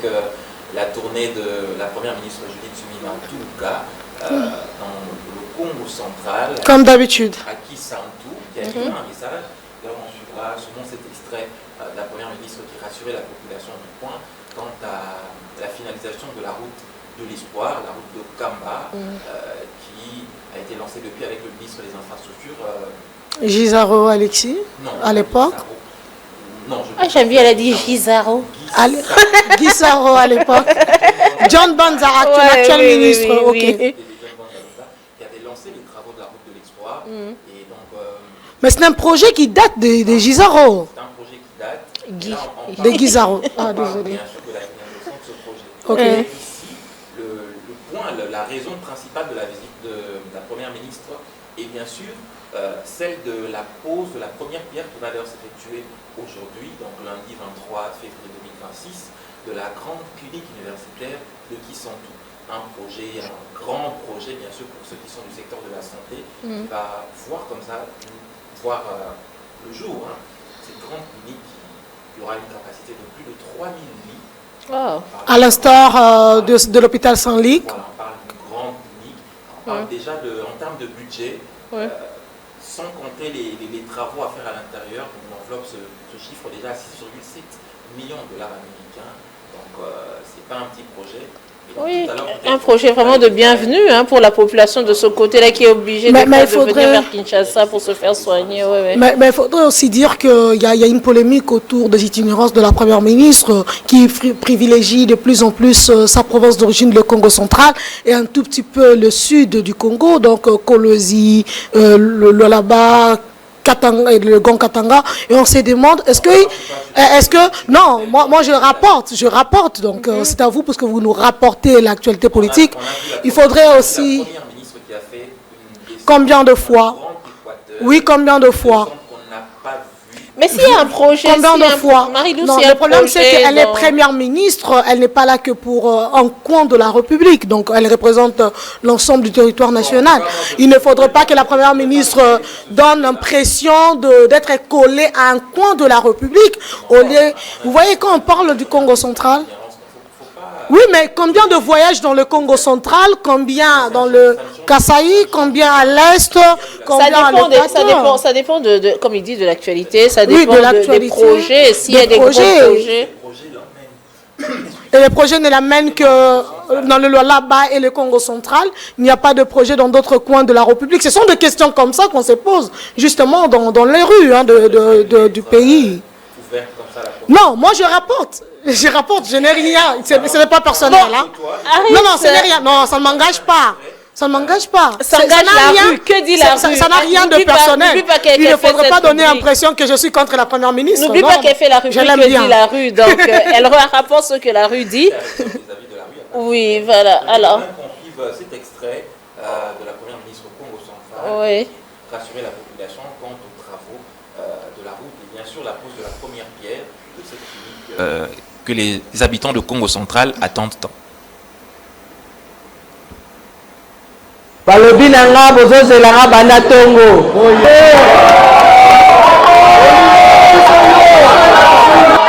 la tournée de la première ministre Judith Suminwa Tuluka dans le Congo central. Comme d'habitude. À Kisantu, qui a écrit un message. D'ailleurs, on suivra selon cet extrait de la première ministre qui rassurait la population du coin quant à la finalisation de la route de l'espoir, la route de Kamba, qui a été lancée depuis avec le ministre des Infrastructures. Gisaro Alexis, non, à l'époque. Non, j'aime bien, elle a dit Gisaro. Gisaro à l'époque. John Banzara, actuel ministre. Ok. Qui avait lancé les travaux de la route de l'espoir. Et donc, mais c'est un projet qui date de Gisaro. C'est un projet qui date. De Gisaro. Ah, désolé. Bien sûr de la finalisation de ce projet. Ok. Ici, le point, la raison principale de la visite de la première ministre est bien sûr celle de la pose de la première pierre qui va d'ailleurs s'effectuer aujourd'hui, donc lundi 23 février 2026, de la grande clinique universitaire de Kisantu. Un grand projet, bien sûr, pour ceux qui sont du secteur de la santé, qui va voir comme ça, le jour, cette grande clinique qui aura une capacité de plus de 3000 lits. À l'instar de l'hôpital Saint-Luc. Voilà, on parle d'une grande clinique, on parle déjà en termes de budget, sans compter les travaux à faire à l'intérieur, l'enveloppe se chiffre déjà à 6,7 millions de dollars américains. Donc, c'est pas un petit projet. Oui, un projet vraiment de bienvenue pour la population de ce côté-là qui est obligée de venir vers Kinshasa pour se faire soigner. Mais il faudrait aussi dire qu'il y a une polémique autour des itinérances de la première ministre qui privilégie de plus en plus sa province d'origine, le Congo central, et un tout petit peu le sud du Congo, donc Kolosi, le Laba, le Grand Katanga, et on se demande est-ce que non, moi je rapporte donc c'est à vous parce que vous nous rapportez l'actualité politique. Il faudrait aussi combien de fois Mais s'il y a un projet, combien de fois? Marie-Lou, Non, s'il y a le un problème, c'est projet qu'elle est dans- première ministre, elle n'est pas là que pour un coin de la République, donc elle représente l'ensemble du territoire national. Il ne faudrait pas que la première ministre donne l'impression d'être collée à un coin de la République. Au lieu, vous voyez, quand on parle du Congo central, oui, mais combien de voyages dans le Congo central, combien dans le Kasaï, combien à l'Est, combien à l'Équateur? Ça dépend de, comme il dit, de l'actualité, ça Oui, dépend de des l'actualité, projets, s'il y a des des gros projets. projets. Et les projets ne l'amènent que dans le là-bas et le Congo central. Il n'y a pas de projet dans d'autres coins de la République. Ce sont des questions comme ça qu'on se pose, justement, dans les rues du pays. Non, moi je rapporte, je n'ai rien, ce n'est pas personnel. Hein. Non, ce n'est rien, non, ça ne m'engage pas. Ça ne m'engage pas. Ça engage la rue. Que dit la rue? Ça n'a rien de personnel. Il ne faudrait pas donner l'impression que je suis contre la première ministre. N'oublie pas qu'elle fait la rue. Je l'aime bien. Dit la rue, donc elle rapporte ce que la rue dit. Oui, voilà. Alors. Cet extrait de la première ministre au Congo central, oui. Rassurer la population quant aux travaux de la route et bien sûr la pose de la première pierre de cette clinique que les habitants de Congo central attendent tant. balobi na nga bozozelaka banda tongo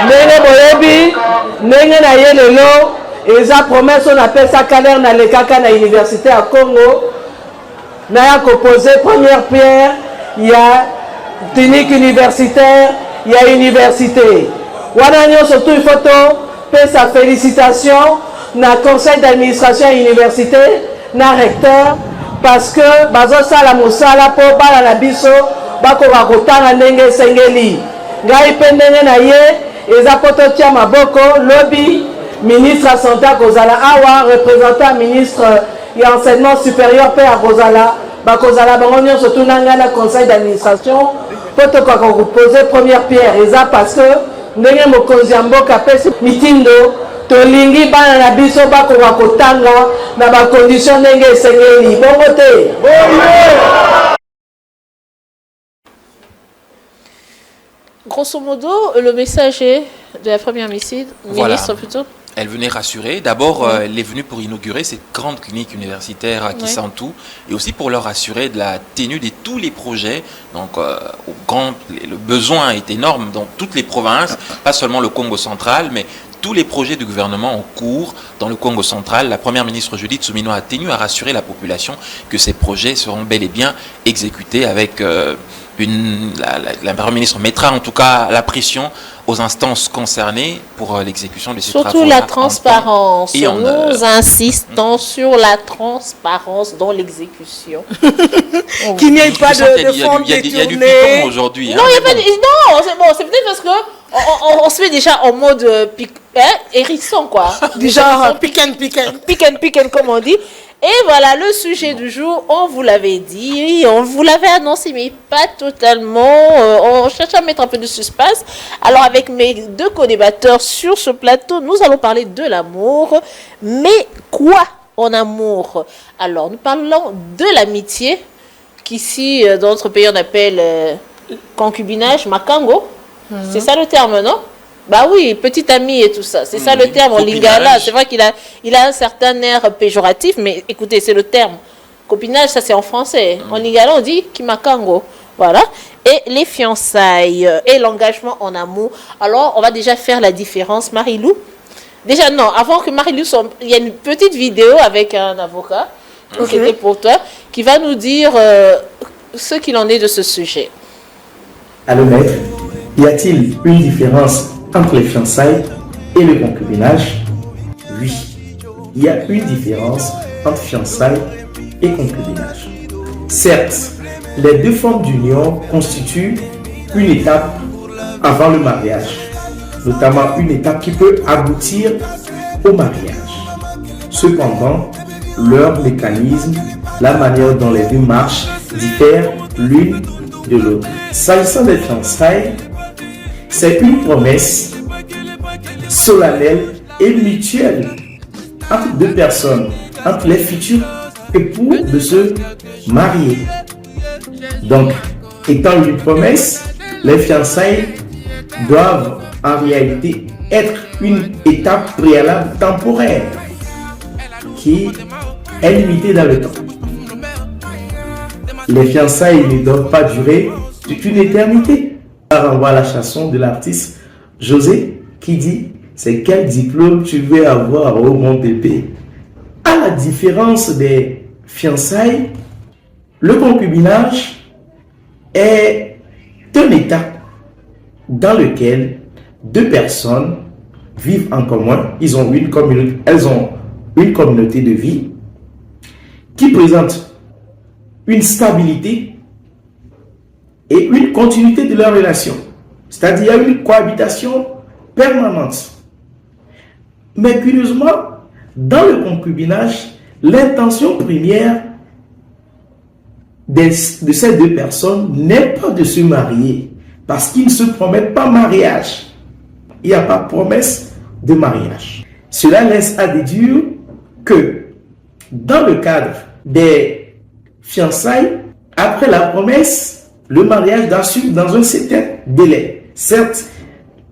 ndenge boyebi ndenge na ye lelo eza promesse on apesa kalere nalekaka na université ya Congo naya kopose première pierre ya clinique universitaire ya université wana nyonso tu il faut topesa félicitation na conseil d'administration ya université na recteur parce que bazosala mosala mpo bana na biso bakoka kotanga ndenge esengeli ngai mpe ndenge na ye eza mpo totia maboko lobi ministre ya santé akozala awa représentant ministre ya enseignement supérieur mpe akozala bakozala bango nyonso tuna ngai na conseil d'administration mpo tokoka kopose première pierre eza parce que ndenge mokonzi ya mboka apesi mitindo tolingi bana na biso bakoka kotanga na bakondition ndenge esengeli bongo te. Grosso modo, le messager de la première ministre plutôt. Elle venait rassurer. D'abord, elle est venue pour inaugurer cette grande clinique universitaire à Kisantu et aussi pour leur assurer de la tenue de tous les projets. Donc, le besoin est énorme dans toutes les provinces, pas seulement le Congo central, mais tous les projets du gouvernement en cours dans le Congo central. La première ministre Judith Suminwa a tenu à rassurer la population que ces projets seront bel et bien exécutés avec la première ministre mettra en tout cas la pression aux instances concernées pour l'exécution de ces travaux. Surtout la transparence. Nous insistons sur la transparence dans l'exécution. Qu'il n'y ait pas de fonds détournés. Il y a du piquant aujourd'hui. Non, c'est bon. C'est peut-être parce que on se met déjà en mode hérisson, quoi. Déjà, pick and, comme on dit. Et voilà le sujet du jour, on vous l'avait dit, on vous l'avait annoncé, mais pas totalement. On cherche à mettre un peu de suspense. Alors avec mes deux co-débatteurs sur ce plateau, nous allons parler de l'amour. Mais quoi en amour? Alors nous parlons de l'amitié, qu'ici dans notre pays on appelle concubinage, makango. C'est ça le terme, non? Bah oui, petit ami et tout ça. C'est ça le terme en lingala. C'est vrai qu'il a un certain air péjoratif, mais écoutez, c'est le terme. Copinage, ça c'est en français. En lingala, on dit kimakango. Voilà. Et les fiançailles et l'engagement en amour. Alors, on va déjà faire la différence. Marie-Lou. Déjà, non, avant que Marie-Lou il y a une petite vidéo avec un avocat, c'était pour toi, qui va nous dire ce qu'il en est de ce sujet. Allô, maître, y a-t-il une différence entre les fiançailles et le concubinage? Oui, il y a une différence entre fiançailles et concubinage. Certes, les deux formes d'union constituent une étape avant le mariage, notamment une étape qui peut aboutir au mariage. Cependant, leur mécanisme, la manière dont les deux marchent diffèrent l'une de l'autre. S'agissant des fiançailles, c'est une promesse solennelle et mutuelle entre deux personnes, entre les futurs époux de se marier. Donc, étant une promesse, les fiançailles doivent en réalité être une étape préalable temporaire qui est limitée dans le temps. Les fiançailles ne doivent pas durer toute une éternité. Ça renvoie à la chanson de l'artiste José qui dit « C'est quel diplôme tu veux avoir, oh mon bébé ?» À la différence des fiançailles, le concubinage est un état dans lequel deux personnes vivent en commun. Elles ont une communauté de vie qui présente une stabilité et une continuité de leur relation. C'est-à-dire, il y a une cohabitation permanente. Mais curieusement, dans le concubinage, l'intention première de ces deux personnes n'est pas de se marier, parce qu'ils ne se promettent pas mariage. Il n'y a pas de promesse de mariage. Cela laisse à déduire que dans le cadre des fiançailles, après la promesse, le mariage doit suivre dans un certain délai. Certes,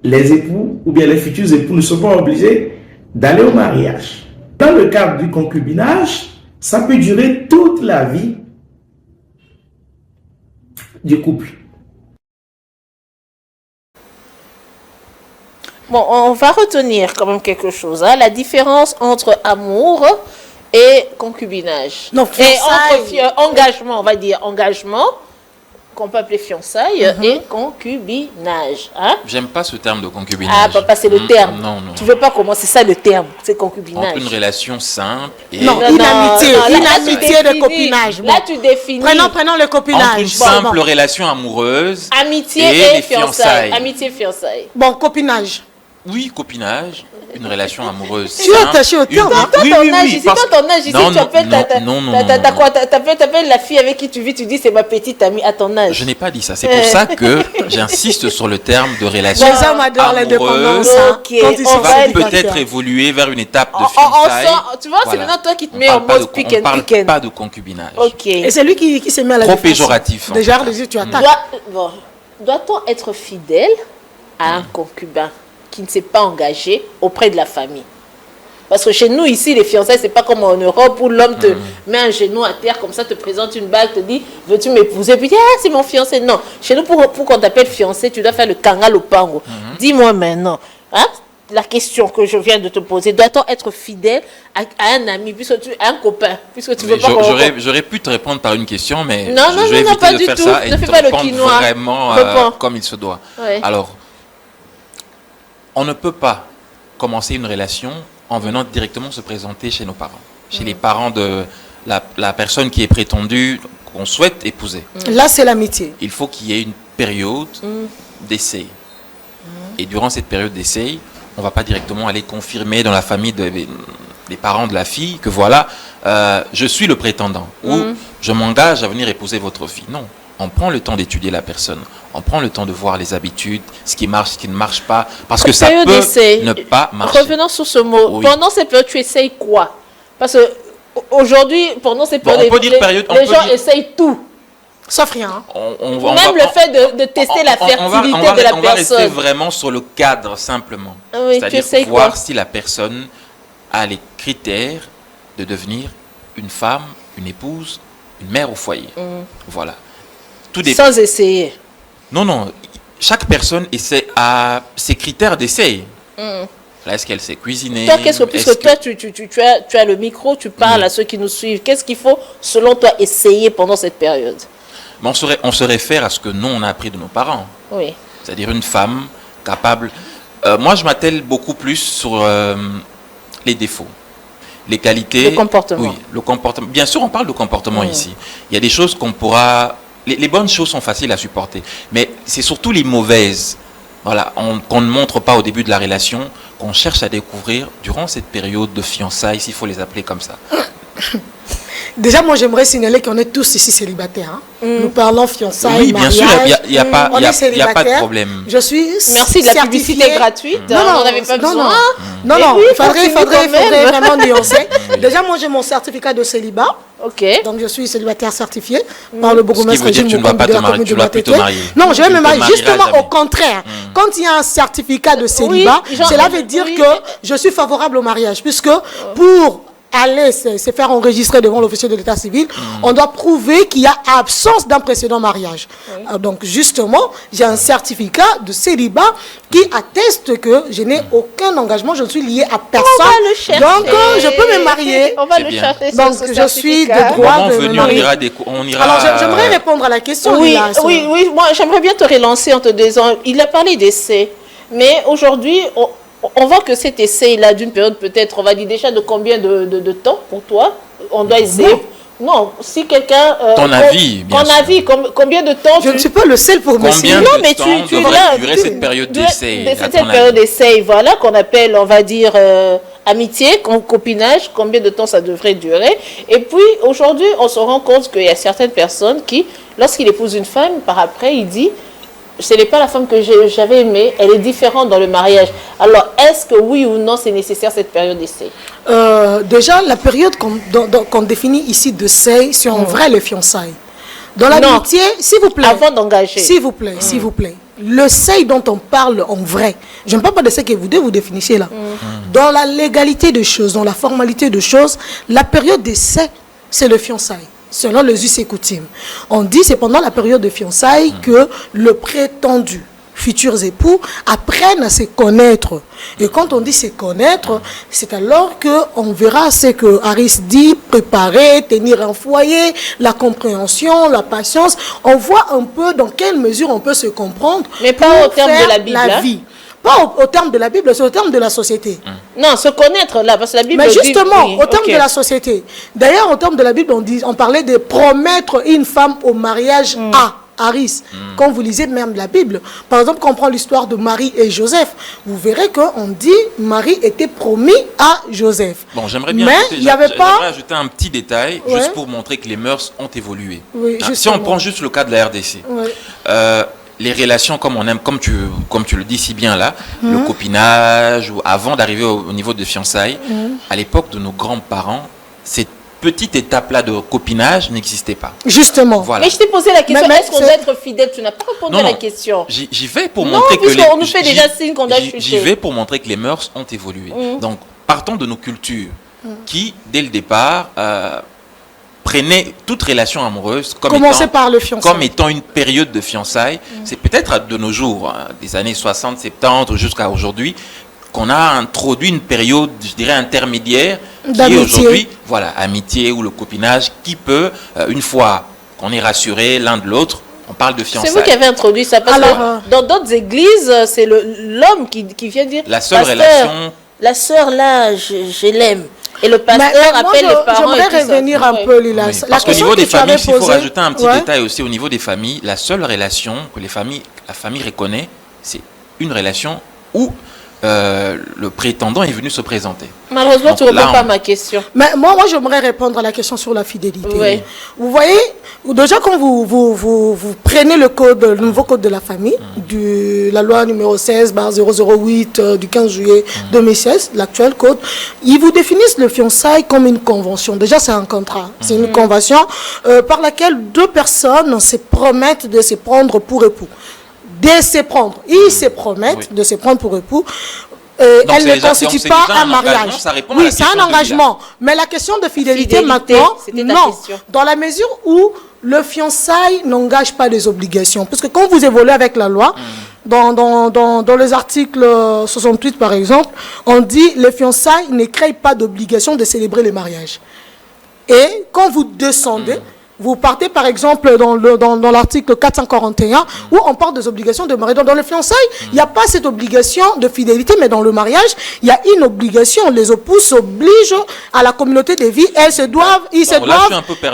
les époux ou bien les futurs époux ne sont pas obligés d'aller au mariage. Dans le cadre du concubinage, ça peut durer toute la vie du couple. Bon, on va retenir quand même quelque chose. Hein, la différence entre amour et concubinage. Non, et entre engagement, on va dire engagement, qu'on peut appeler fiançailles, et concubinage. Hein? J'aime pas ce terme de concubinage. Ah, papa, c'est le terme. Non, non. Tu veux pas comment c'est ça le terme, c'est concubinage. Entre une relation simple et... Non, une amitié de copinage. Là, tu définis. Prenons le copinage. Entre une simple relation amoureuse amitié et et fiançailles. Amitié et fiançailles. Bon, copinage. Oui, copinage, une relation amoureuse. Tu es attaché au terme. Toi, ton âge ici, tu appelles la fille avec qui tu vis, tu dis c'est ma petite amie à ton âge. Je n'ai pas dit ça. C'est pour ça que j'insiste sur le terme de relation Les hommes adorent l'indépendance. Okay. Qui va peut-être évoluer vers une étape de fiançailles. Tu vois, c'est maintenant toi qui te mets en mode pick and pick. On parle pas de concubinage. Ok. Et c'est lui qui se met à la trop péjoratif. Déjà, tu attaques. Doit-on être fidèle à un concubin qui ne s'est pas engagé auprès de la famille? Parce que chez nous, ici, les fiançailles, c'est pas comme en Europe où l'homme te met un genou à terre, comme ça, te présente une bague, te dit, veux-tu m'épouser? Puis, c'est mon fiancé. Non. Chez nous, pour qu'on t'appelle fiancé, tu dois faire le kangal au pango. Dis-moi maintenant, hein, la question que je viens de te poser, doit-on être fidèle à un ami, à un copain, puisque tu veux pas J'aurais pu te répondre par une question, mais non, je vais éviter de faire ça et ne de fais te pas le répondre quinoa. vraiment comme il se doit. Ouais. Alors, on ne peut pas commencer une relation en venant directement se présenter chez nos parents, chez les parents de la personne qui est prétendue, qu'on souhaite épouser. Là, c'est l'amitié. Il faut qu'il y ait une période d'essai. Et durant cette période d'essai, on ne va pas directement aller confirmer dans la famille des parents de la fille que voilà, je suis le prétendant ou je m'engage à venir épouser votre fille. Non. On prend le temps d'étudier la personne. On prend le temps de voir les habitudes, ce qui marche, ce qui ne marche pas. Parce que ça peut ne pas marcher. Revenons sur ce mot. Oui. Pendant cette période, tu essayes quoi? Parce qu'aujourd'hui, pendant cette période, les gens essayent tout. Sauf rien. Même le fait de tester la fertilité de la personne. On va rester vraiment sur le cadre, simplement. Oui, c'est-à-dire voir si la personne a les critères de devenir une femme, une épouse, une mère au foyer. Voilà. Sans essayer. Non. Chaque personne a ses critères d'essai. Est-ce qu'elle sait cuisiner? Toi, puisque toi, tu as le micro, tu parles à ceux qui nous suivent. Qu'est-ce qu'il faut, selon toi, essayer pendant cette période? On se réfère à ce que nous, on a appris de nos parents. Oui. C'est-à-dire une femme capable... moi, je m'attelle beaucoup plus sur les défauts. Les qualités... Le comportement. Oui, le comportement. Bien sûr, on parle de comportement ici. Il y a des choses qu'on pourra... Les bonnes choses sont faciles à supporter, mais c'est surtout les mauvaises, voilà, qu'on ne montre pas au début de la relation, qu'on cherche à découvrir durant cette période de fiançailles, s'il faut les appeler comme ça. Déjà, moi, j'aimerais signaler qu'on est tous ici célibataires. Hein. Nous parlons fiançailles, Oui, bien mariage. sûr, il n'y a pas de problème. Je suis Merci de la publicité gratuite. Non, on n'avait pas besoin. Non, oui, il faudrait vraiment nuancer. Oui. Déjà, moi, j'ai mon certificat de célibat. Ok. Donc, je suis célibataire certifié par le bourgmestre veut dire que tu ne vas pas te marier, tu vas plutôt marier. Non, je vais me marier. Justement, jamais. au contraire. Quand il y a un certificat de célibat, cela veut dire que je suis favorable au mariage. Puisque pour aller se faire enregistrer devant l'officier de l'état civil, on doit prouver qu'il y a absence d'un précédent mariage. Donc justement, j'ai un certificat de célibat qui atteste que je n'ai aucun engagement, je ne suis lié à personne. On va le chercher. Donc je peux me marier. On va le chercher. Donc je suis de droit de me marier. On ira. Alors j'aimerais répondre à la question. Oui, moi j'aimerais bien te relancer en te disant, il a parlé d'essai, mais aujourd'hui, on voit que cet essai-là, d'une période peut-être, on va dire déjà de combien de temps pour toi? On doit essayer. Non, si quelqu'un... ton avis, bien sûr. Ton avis, combien de temps... Je ne suis pas le seul pour me Combien non, de mais temps tu devrait durer cette période d'essai? Cette période d'essai, voilà, qu'on appelle, on va dire, amitié, copinage, combien de temps ça devrait durer. Et puis, aujourd'hui, on se rend compte qu'il y a certaines personnes qui, lorsqu'il épouse une femme, par après, il dit... Ce n'est pas la femme que j'avais aimée, elle est différente dans le mariage. Alors, est-ce que oui ou non, c'est nécessaire cette période d'essai? Déjà, la période qu'on définit ici de seuil, c'est en vrai les fiançailles. Dans l'amitié, s'il vous plaît. Avant d'engager. S'il vous plaît, s'il vous plaît. Le seuil dont on parle en vrai, je ne parle pas de ce que vous deux vous définissez là. Dans la légalité des choses, dans la formalité des choses, la période d'essai, c'est le fiançailles. Selon les us et coutumes. On dit c'est pendant la période de fiançailles que le prétendu futurs époux apprennent à se connaître. Et quand on dit se connaître, c'est alors qu'on verra ce que Harris dit, préparer, tenir un foyer, la compréhension, la patience. On voit un peu dans quelle mesure on peut se comprendre. Mais pas au terme de la Bible. La vie. Pas au terme de la Bible, c'est au terme de la société. Non, se connaître là, parce que la Bible... Mais justement, dit, au terme de la société. D'ailleurs, au terme de la Bible, on parlait de promettre une femme au mariage à Harris. Quand vous lisez même la Bible, par exemple, quand on prend l'histoire de Marie et Joseph, vous verrez qu'on dit Marie était promis à Joseph. Bon, j'aimerais bien ajouter un petit détail, juste pour montrer que les mœurs ont évolué. Oui, si on prend juste le cas de la RDC, les relations comme tu le dis si bien là, le copinage, ou avant d'arriver au niveau de fiançailles, à l'époque de nos grands-parents, cette petite étape-là de copinage n'existait pas. Justement. Voilà. Mais je t'ai posé la question, est-ce qu'on doit être fidèle? Tu n'as pas répondu à la question. J'y vais pour montrer que on nous fait déjà signe qu'on doit chuter. J'y vais pour montrer que les mœurs ont évolué. Donc, partons de nos cultures qui, dès le départ, prenaient toute relation amoureuse comme étant une période de fiançailles. C'est peut-être de nos jours, des années 60, 70 jusqu'à aujourd'hui, qu'on a introduit une période, je dirais, intermédiaire, qui est aujourd'hui, voilà, amitié ou le copinage, qui peut, une fois qu'on est rassuré l'un de l'autre, on parle de fiançailles. C'est vous qui avez introduit ça, parce que dans d'autres églises, c'est l'homme qui vient dire, la seule relation... La sœur là, je l'aime. Et le pasteur appelle les parents. J'aimerais revenir un peu, Lila. Oui, parce qu'au niveau des familles, il faut rajouter un petit détail aussi. Au niveau des familles, la seule relation que la famille reconnaît, c'est une relation où le prétendant est venu se présenter. Malheureusement, tu ne réponds pas à ma question. Mais moi j'aimerais répondre à la question sur la fidélité. Oui. Vous voyez, déjà quand vous prenez le nouveau code de la famille, la loi numéro 16/008 du 15 juillet 2016, l'actuel code, ils vous définissent le fiançailles comme une convention. Déjà, c'est un contrat. C'est une convention par laquelle deux personnes se promettent de se prendre pour époux. Ils se promettent de se prendre pour époux. Elle ne constitue pas un mariage. Oui, c'est un engagement. Mais la question de fidélité maintenant, non. Dans la mesure où le fiançailles n'engage pas des obligations. Parce que quand vous évoluez avec la loi, dans les articles 68 par exemple, on dit les fiançailles ne créent pas d'obligation de célébrer les mariages. Et quand vous descendez, vous partez par exemple dans l'article 441 où on parle des obligations de mariage. Dans le fiançailles, il n'y a pas cette obligation de fidélité, mais dans le mariage, il y a une obligation. Les époux s'obligent à la communauté de vie. Ils se doivent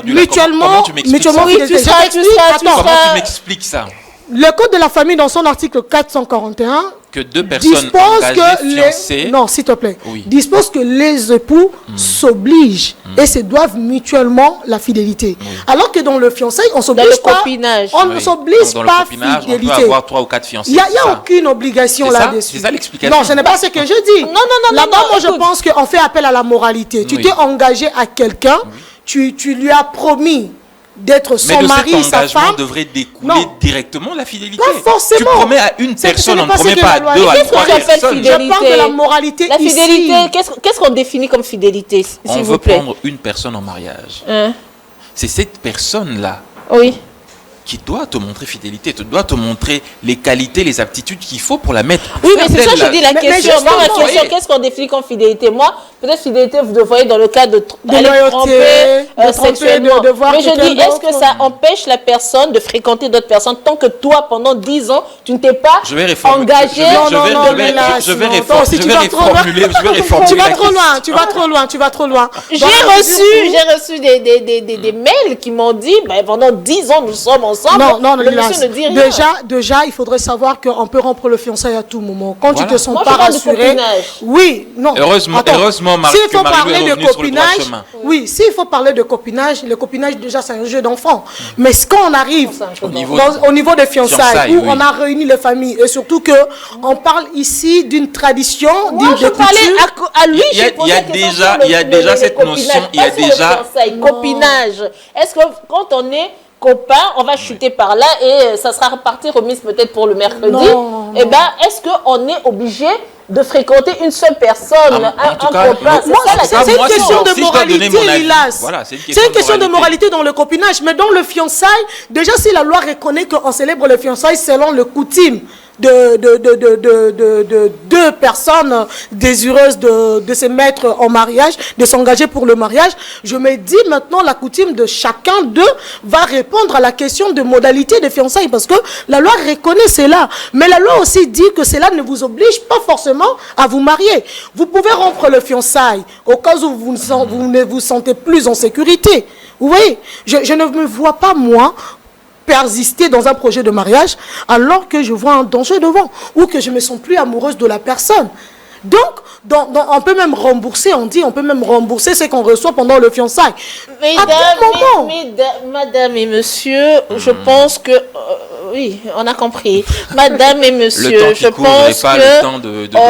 mutuellement. Comment tu m'expliques ça? Le code de la famille, dans son article 441, que deux personnes dispose engagées, que fiancées... Non, s'il te plaît. Oui. Dispose que les époux s'obligent et se doivent mutuellement la fidélité. Alors que dans le fiançailles, on s'oblige le pas. copinage. On ne Oui. s'oblige Donc, dans le pas copinage, fidélité. on peut avoir 3 ou 4 fiancés. Il n'y a, c'est ça? aucune obligation C'est ça? là-dessus. C'est ça l'explication? Non, ce n'est pas ce que je dis. Non, non, non, Là-bas, non, moi, je écoute. pense qu'on fait appel à la moralité. Tu Oui. t'es engagé à quelqu'un, tu lui as promis d'être Mais son de mari, cet sa engagement femme. devrait découler Non. directement la fidélité. Pas forcément. Tu promets à une Ce personne, n'est on ne pas ce promet que pas la à loi 2 dit. à Qu'est-ce 3 qu'on appelle personnes. fidélité? Je parle de la moralité La ici. fidélité, qu'est-ce qu'on définit comme fidélité, s'il On vous veut plaît? prendre une personne en mariage. Hein? C'est cette personne-là Oui. qui doit te montrer fidélité, doit te montrer les qualités, les aptitudes qu'il faut pour la mettre. Oui, mais c'est ça que je dis la Mais question. Moi, ma justement, question, oui. qu'est-ce qu'on définit comme fidélité? Moi, peut-être fidélité, vous devriez dans le cas de aller loyauté, tromper, de tromper, sexuellement. de voir Mais je quelqu'un dis, est-ce que d'autre. ça empêche la personne de fréquenter d'autres personnes tant que toi, pendant 10 ans, tu ne t'es pas Je vais réformer. engagé? Je vais reformuler Tu vas la trop loin, question. tu vas trop loin, tu vas trop loin. J'ai Dans la reçu des mails qui m'ont dit, ben, pendant 10 ans, nous sommes ensemble. Non, le Lilas, monsieur ne dit rien. déjà, il faudrait savoir qu'on peut rompre le fiançailles à tout moment. Quand Voilà. tu te sens Moi, je pas parle de rassuré. copinage. Oui, non. Heureusement, Attends, heureusement, s'il que faut Marie-Lou parler est de revenue sur le droit copinage, chemin. oui, s'il faut parler de copinage, le copinage déjà c'est un jeu d'enfant. Mais quand on arrive Au niveau- au niveau des fiançailles, Fiançailles, où oui. on a réuni les familles et surtout que on parle ici d'une tradition, Moi, d'une je parlais coutume. à lui. Il y a- j'ai posé il y a la question déjà- sur le- il y a le- déjà le cette copinage, notion, il y a pas sur le déjà- fiançailles, copinage. Est-ce que quand on est copain, on va chuter par là et ça sera reparti remise peut-être pour le mercredi? Non, Eh ben, est-ce qu'on est obligé de fréquenter une seule personne, En tout un cas, copain? C'est Moi, ça la c'est question. une moi, question de si je dois donner moralité, mon avis, Lilas. voilà, C'est une question de moralité dans le copinage. Mais dans le fiançailles, déjà, si la loi reconnaît qu'on célèbre le fiançailles selon le coutume de deux personnes désireuses de se mettre en mariage, de s'engager pour le mariage, je me dis maintenant la coutume de chacun d'eux va répondre à la question de modalité de fiançailles parce que la loi reconnaît cela. Mais la loi aussi dit que cela ne vous oblige pas forcément à vous marier. Vous pouvez rompre le fiançailles au cas où vous ne vous sentez plus en sécurité. Vous voyez, je ne me vois pas, moi, persister dans un projet de mariage alors que je vois un danger devant ou que je me sens plus amoureuse de la personne. Donc, on peut même rembourser, on peut même rembourser ce qu'on reçoit pendant le fiançailles. Madame et monsieur, je pense que... oui, on a compris. Madame et monsieur, je pense pas que... le temps de donner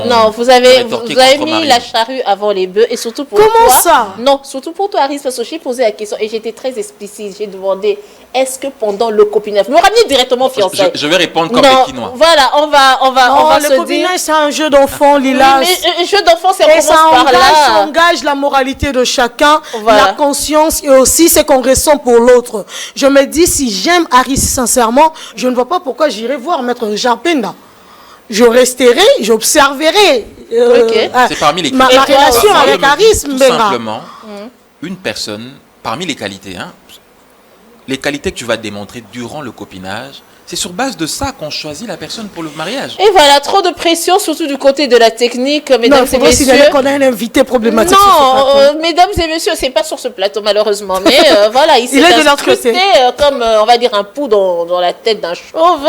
mon- non, vous avez rétorquer mis contre Marie. la charrue avant les bœufs et surtout pour Comment toi... ça? Non, surtout pour toi, Aris, parce que j'ai posé la question et j'étais très explicite. J'ai demandé, est-ce que pendant le copinage... Vous me ramenez directement au fiançailles. Je vais répondre comme Non, Pékinois. voilà, on va le se copinage, dire... c'est un jeu d'enfant, Lilas. Oui, mais un jeu d'enfant, c'est Et ça commence par là. engage la moralité de chacun, Voilà. la conscience et aussi ce qu'on ressent pour l'autre. Je me dis, si j'aime Aris sincèrement, je ne vois pas pourquoi j'irai voir Maître Jarpenda. Je resterai, j'observerai C'est parmi les ma critères. relation Moi, je avec me dis Aris tout Mbenga. simplement, une personne, parmi les qualités, les qualités que tu vas démontrer durant le copinage, c'est sur base de ça qu'on choisit la personne pour le mariage. Et voilà, trop de pression, surtout du côté de la technique, Non, mesdames il et faudrait messieurs. signaler qu'on a un invité problématique. sur ce Non, plateau. mesdames et messieurs, c'est pas sur ce plateau malheureusement, mais voilà, il s'est Il est de l'autre incrusté, côté. comme on va dire un pou dans la tête d'un chauve,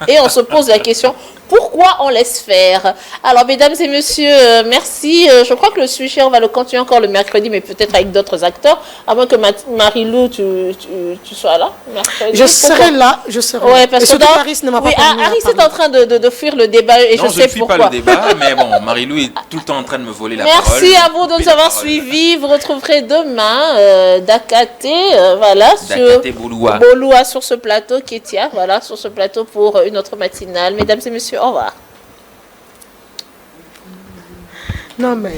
et on se pose la question. Pourquoi on laisse faire? Alors, mesdames et messieurs, merci. Je crois que le sujet, on va le continuer encore le mercredi, mais peut-être avec d'autres acteurs. À moins que Marie-Lou, tu sois là. Mercredi. Je serai là, je serai là. Ouais, parce Et que surtout dans- Paris ne m'a pas oui, permis Harry d'en est en train de fuir le débat et Non, je sais ne fuis pourquoi. pas le débat, mais bon, Marie-Lou est tout le temps en train de me voler la parole. Merci à vous de Couper nous la avoir parole. suivis. Vous retrouverez demain Dakaté, voilà, Dakaté Bouloua. Bouloua sur ce plateau, Kétia, voilà, sur ce plateau pour une autre matinale. Mesdames et messieurs, au revoir. Non, mais...